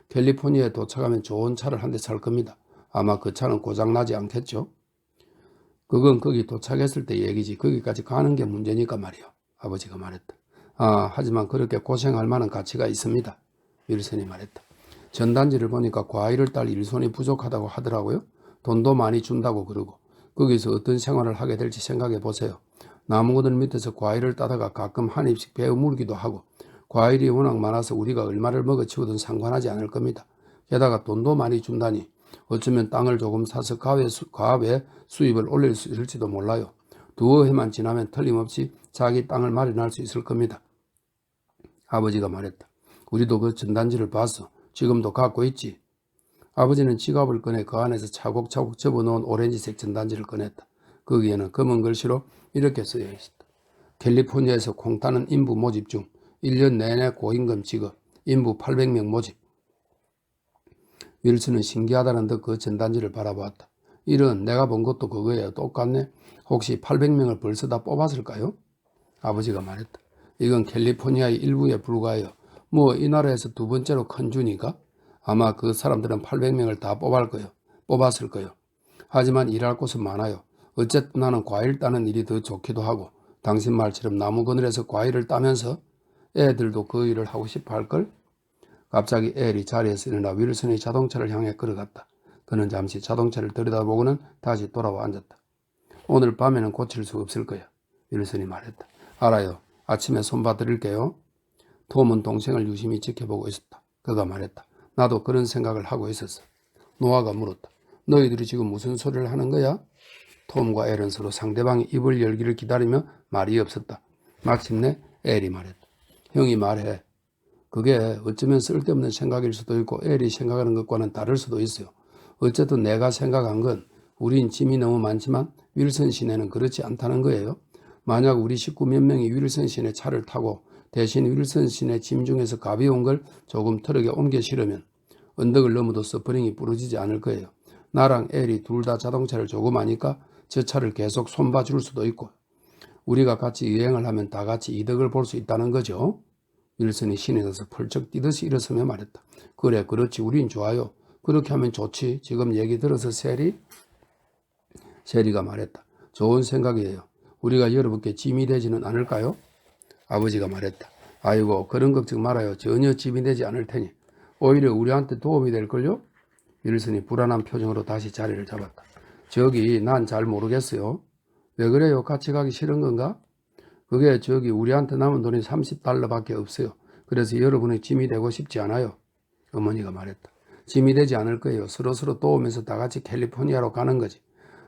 A: 캘리포니아에 도착하면 좋은 차를 한 대 살 겁니다. 아마 그 차는 고장나지 않겠죠. 그건 거기 도착했을 때 얘기지. 거기까지 가는 게 문제니까 말이요. 아버지가 말했다. 아, 하지만 그렇게 고생할 만한 가치가 있습니다. 윌슨이 말했다. 전단지를 보니까 과일을 딸 일손이 부족하다고 하더라고요. 돈도 많이 준다고 그러고. 거기서 어떤 생활을 하게 될지 생각해 보세요. 나무들 밑에서 과일을 따다가 가끔 한 입씩 베어 물기도 하고 과일이 워낙 많아서 우리가 얼마를 먹어치우든 상관하지 않을 겁니다. 게다가 돈도 많이 준다니 어쩌면 땅을 조금 사서 과외 수입을 올릴 수 있을지도 몰라요. 두어 해만 지나면 틀림없이 자기 땅을 마련할 수 있을 겁니다. 아버지가 말했다. 우리도 그 전단지를 봤어. 지금도 갖고 있지. 아버지는 지갑을 꺼내 그 안에서 차곡차곡 접어놓은 오렌지색 전단지를 꺼냈다. 거기에는 검은 글씨로 이렇게 쓰여 있었다. 캘리포니아에서 콩 따는 인부 모집 중 1년 내내 고임금 지급, 인부 800명 모집. 윌슨은 신기하다는 듯 그 전단지를 바라보았다. 이런 내가 본 것도 그거예요. 똑같네. 혹시 800명을 벌써 다 뽑았을까요? 아버지가 말했다. 이건 캘리포니아의 일부에 불과해요. 뭐 이 나라에서 두 번째로 큰 주니까 아마 그 사람들은 800명을 다 뽑았을 거예요. 하지만 일할 곳은 많아요. 어쨌든 나는 과일 따는 일이 더 좋기도 하고 당신 말처럼 나무 그늘에서 과일을 따면서 애들도 그 일을 하고 싶어 할걸? 갑자기 엘이 자리에서 일어나 윌슨의 자동차를 향해 걸어갔다. 그는 잠시 자동차를 들여다보고는 다시 돌아와 앉았다. 오늘 밤에는 고칠 수 없을 거야. 윌슨이 말했다. 알아요. 아침에 손봐 드릴게요. 톰은 동생을 유심히 지켜보고 있었다. 그가 말했다. 나도 그런 생각을 하고 있었어. 노아가 물었다. 너희들이 지금 무슨 소리를 하는 거야? 톰과 엘은 서로 상대방이 입을 열기를 기다리며 말이 없었다. 마침내 엘이 말했다. 형이 말해. 그게 어쩌면 쓸데없는 생각일 수도 있고 엘이 생각하는 것과는 다를 수도 있어요. 어쨌든 내가 생각한 건 우린 짐이 너무 많지만 윌슨 시내는 그렇지 않다는 거예요. 만약 우리 식구 몇 명이 윌슨 시내 차를 타고 대신 윌슨 시내 짐 중에서 가벼운 걸 조금 트럭에 옮겨 실으면 언덕을 넘어도 서프링이 부러지지 않을 거예요. 나랑 엘이 둘 다 자동차를 조금 아니까 저 차를 계속 손봐 줄 수도 있고 우리가 같이 여행을 하면 다 같이 이득을 볼 수 있다는 거죠. 윌슨이 신에서 펄쩍 뛰듯이 일어서며 말했다. 그래 그렇지 우린 좋아요. 그렇게 하면 좋지. 지금 얘기 들어서 셰리가 말했다. 좋은 생각이에요. 우리가 여러분께 짐이 되지는 않을까요? 아버지가 말했다. 아이고 그런 걱정 말아요. 전혀 짐이 되지 않을 테니. 오히려 우리한테 도움이 될걸요? 윌슨이 불안한 표정으로 다시 자리를 잡았다. 저기 난 잘 모르겠어요. 왜 그래요? 같이 가기 싫은 건가? 그게 저기 우리한테 남은 돈이 $30밖에 없어요. 그래서 여러분의 짐이 되고 싶지 않아요. 어머니가 말했다. 짐이 되지 않을 거예요. 서로서로 도우면서 다 같이 캘리포니아로 가는 거지.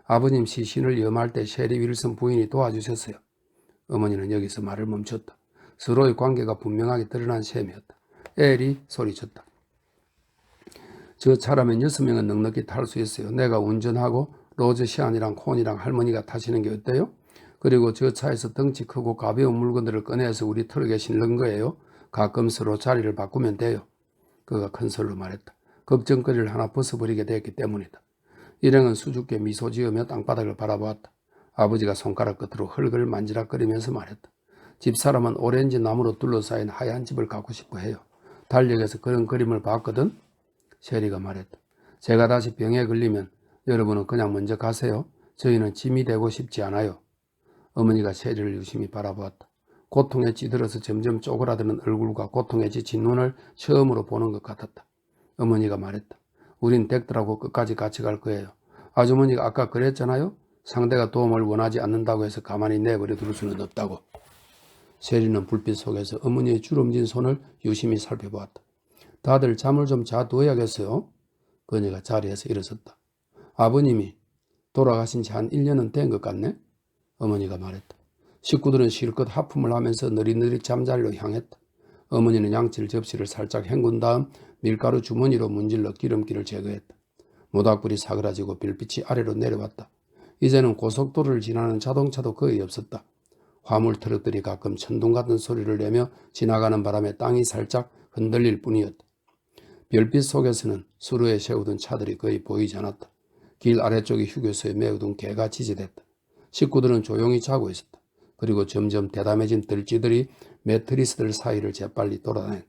A: 아버님 시신을 염할 때 셰리 윌슨 부인이 도와주셨어요. 어머니는 여기서 말을 멈췄다. 서로의 관계가 분명하게 드러난 셈이었다. 엘이 소리쳤다. 저 차라면 6명은 넉넉히 탈 수 있어요. 내가 운전하고 로즈 시안이랑 콘이랑 할머니가 타시는 게 어때요? 그리고 저 차에서 덩치 크고 가벼운 물건들을 꺼내서 우리 트럭에 실는 거예요. 가끔 서로 자리를 바꾸면 돼요. 그가 큰 소리로 말했다. 걱정거리를 하나 벗어버리게 됐기 때문이다. 일행은 수줍게 미소 지으며 땅바닥을 바라보았다. 아버지가 손가락 끝으로 흙을 만지락거리면서 말했다. 집사람은 오렌지 나무로 둘러싸인 하얀 집을 갖고 싶어 해요. 달력에서 그런 그림을 봤거든. 셰리가 말했다. 제가 다시 병에 걸리면 여러분은 그냥 먼저 가세요. 저희는 짐이 되고 싶지 않아요. 어머니가 셰리를 유심히 바라보았다. 고통에 찌들어서 점점 쪼그라드는 얼굴과 고통에 지친 눈을 처음으로 보는 것 같았다. 어머니가 말했다. 우린 댁들하고 끝까지 같이 갈 거예요. 아주머니가 아까 그랬잖아요. 상대가 도움을 원하지 않는다고 해서 가만히 내버려 둘 수는 없다고. 셰리는 불빛 속에서 어머니의 주름진 손을 유심히 살펴보았다. 다들 잠을 좀 자두어야겠어요. 그녀가 자리에서 일어섰다. 아버님이 돌아가신 지 한 1년은 된 것 같네. 어머니가 말했다. 식구들은 실컷 하품을 하면서 느릿느릿 잠자리로 향했다. 어머니는 양칠 접시를 살짝 헹군 다음 밀가루 주머니로 문질러 기름기를 제거했다. 모닥불이 사그라지고 별빛이 아래로 내려왔다. 이제는 고속도로를 지나는 자동차도 거의 없었다. 화물 트럭들이 가끔 천둥 같은 소리를 내며 지나가는 바람에 땅이 살짝 흔들릴 뿐이었다. 별빛 속에서는 수루에 세우던 차들이 거의 보이지 않았다. 길 아래쪽의 휴게소에 메어둔 개가 지지됐다. 식구들은 조용히 자고 있었다. 그리고 점점 대담해진 들쥐들이 매트리스들 사이를 재빨리 돌아다녔다.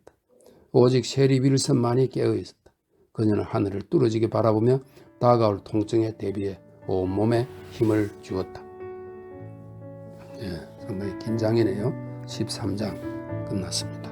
A: 오직 셰리 윌슨만이 깨어있었다. 그녀는 하늘을 뚫어지게 바라보며 다가올 통증에 대비해 온몸에 힘을 주었다. 상당히 긴 장이네요. 13장 끝났습니다.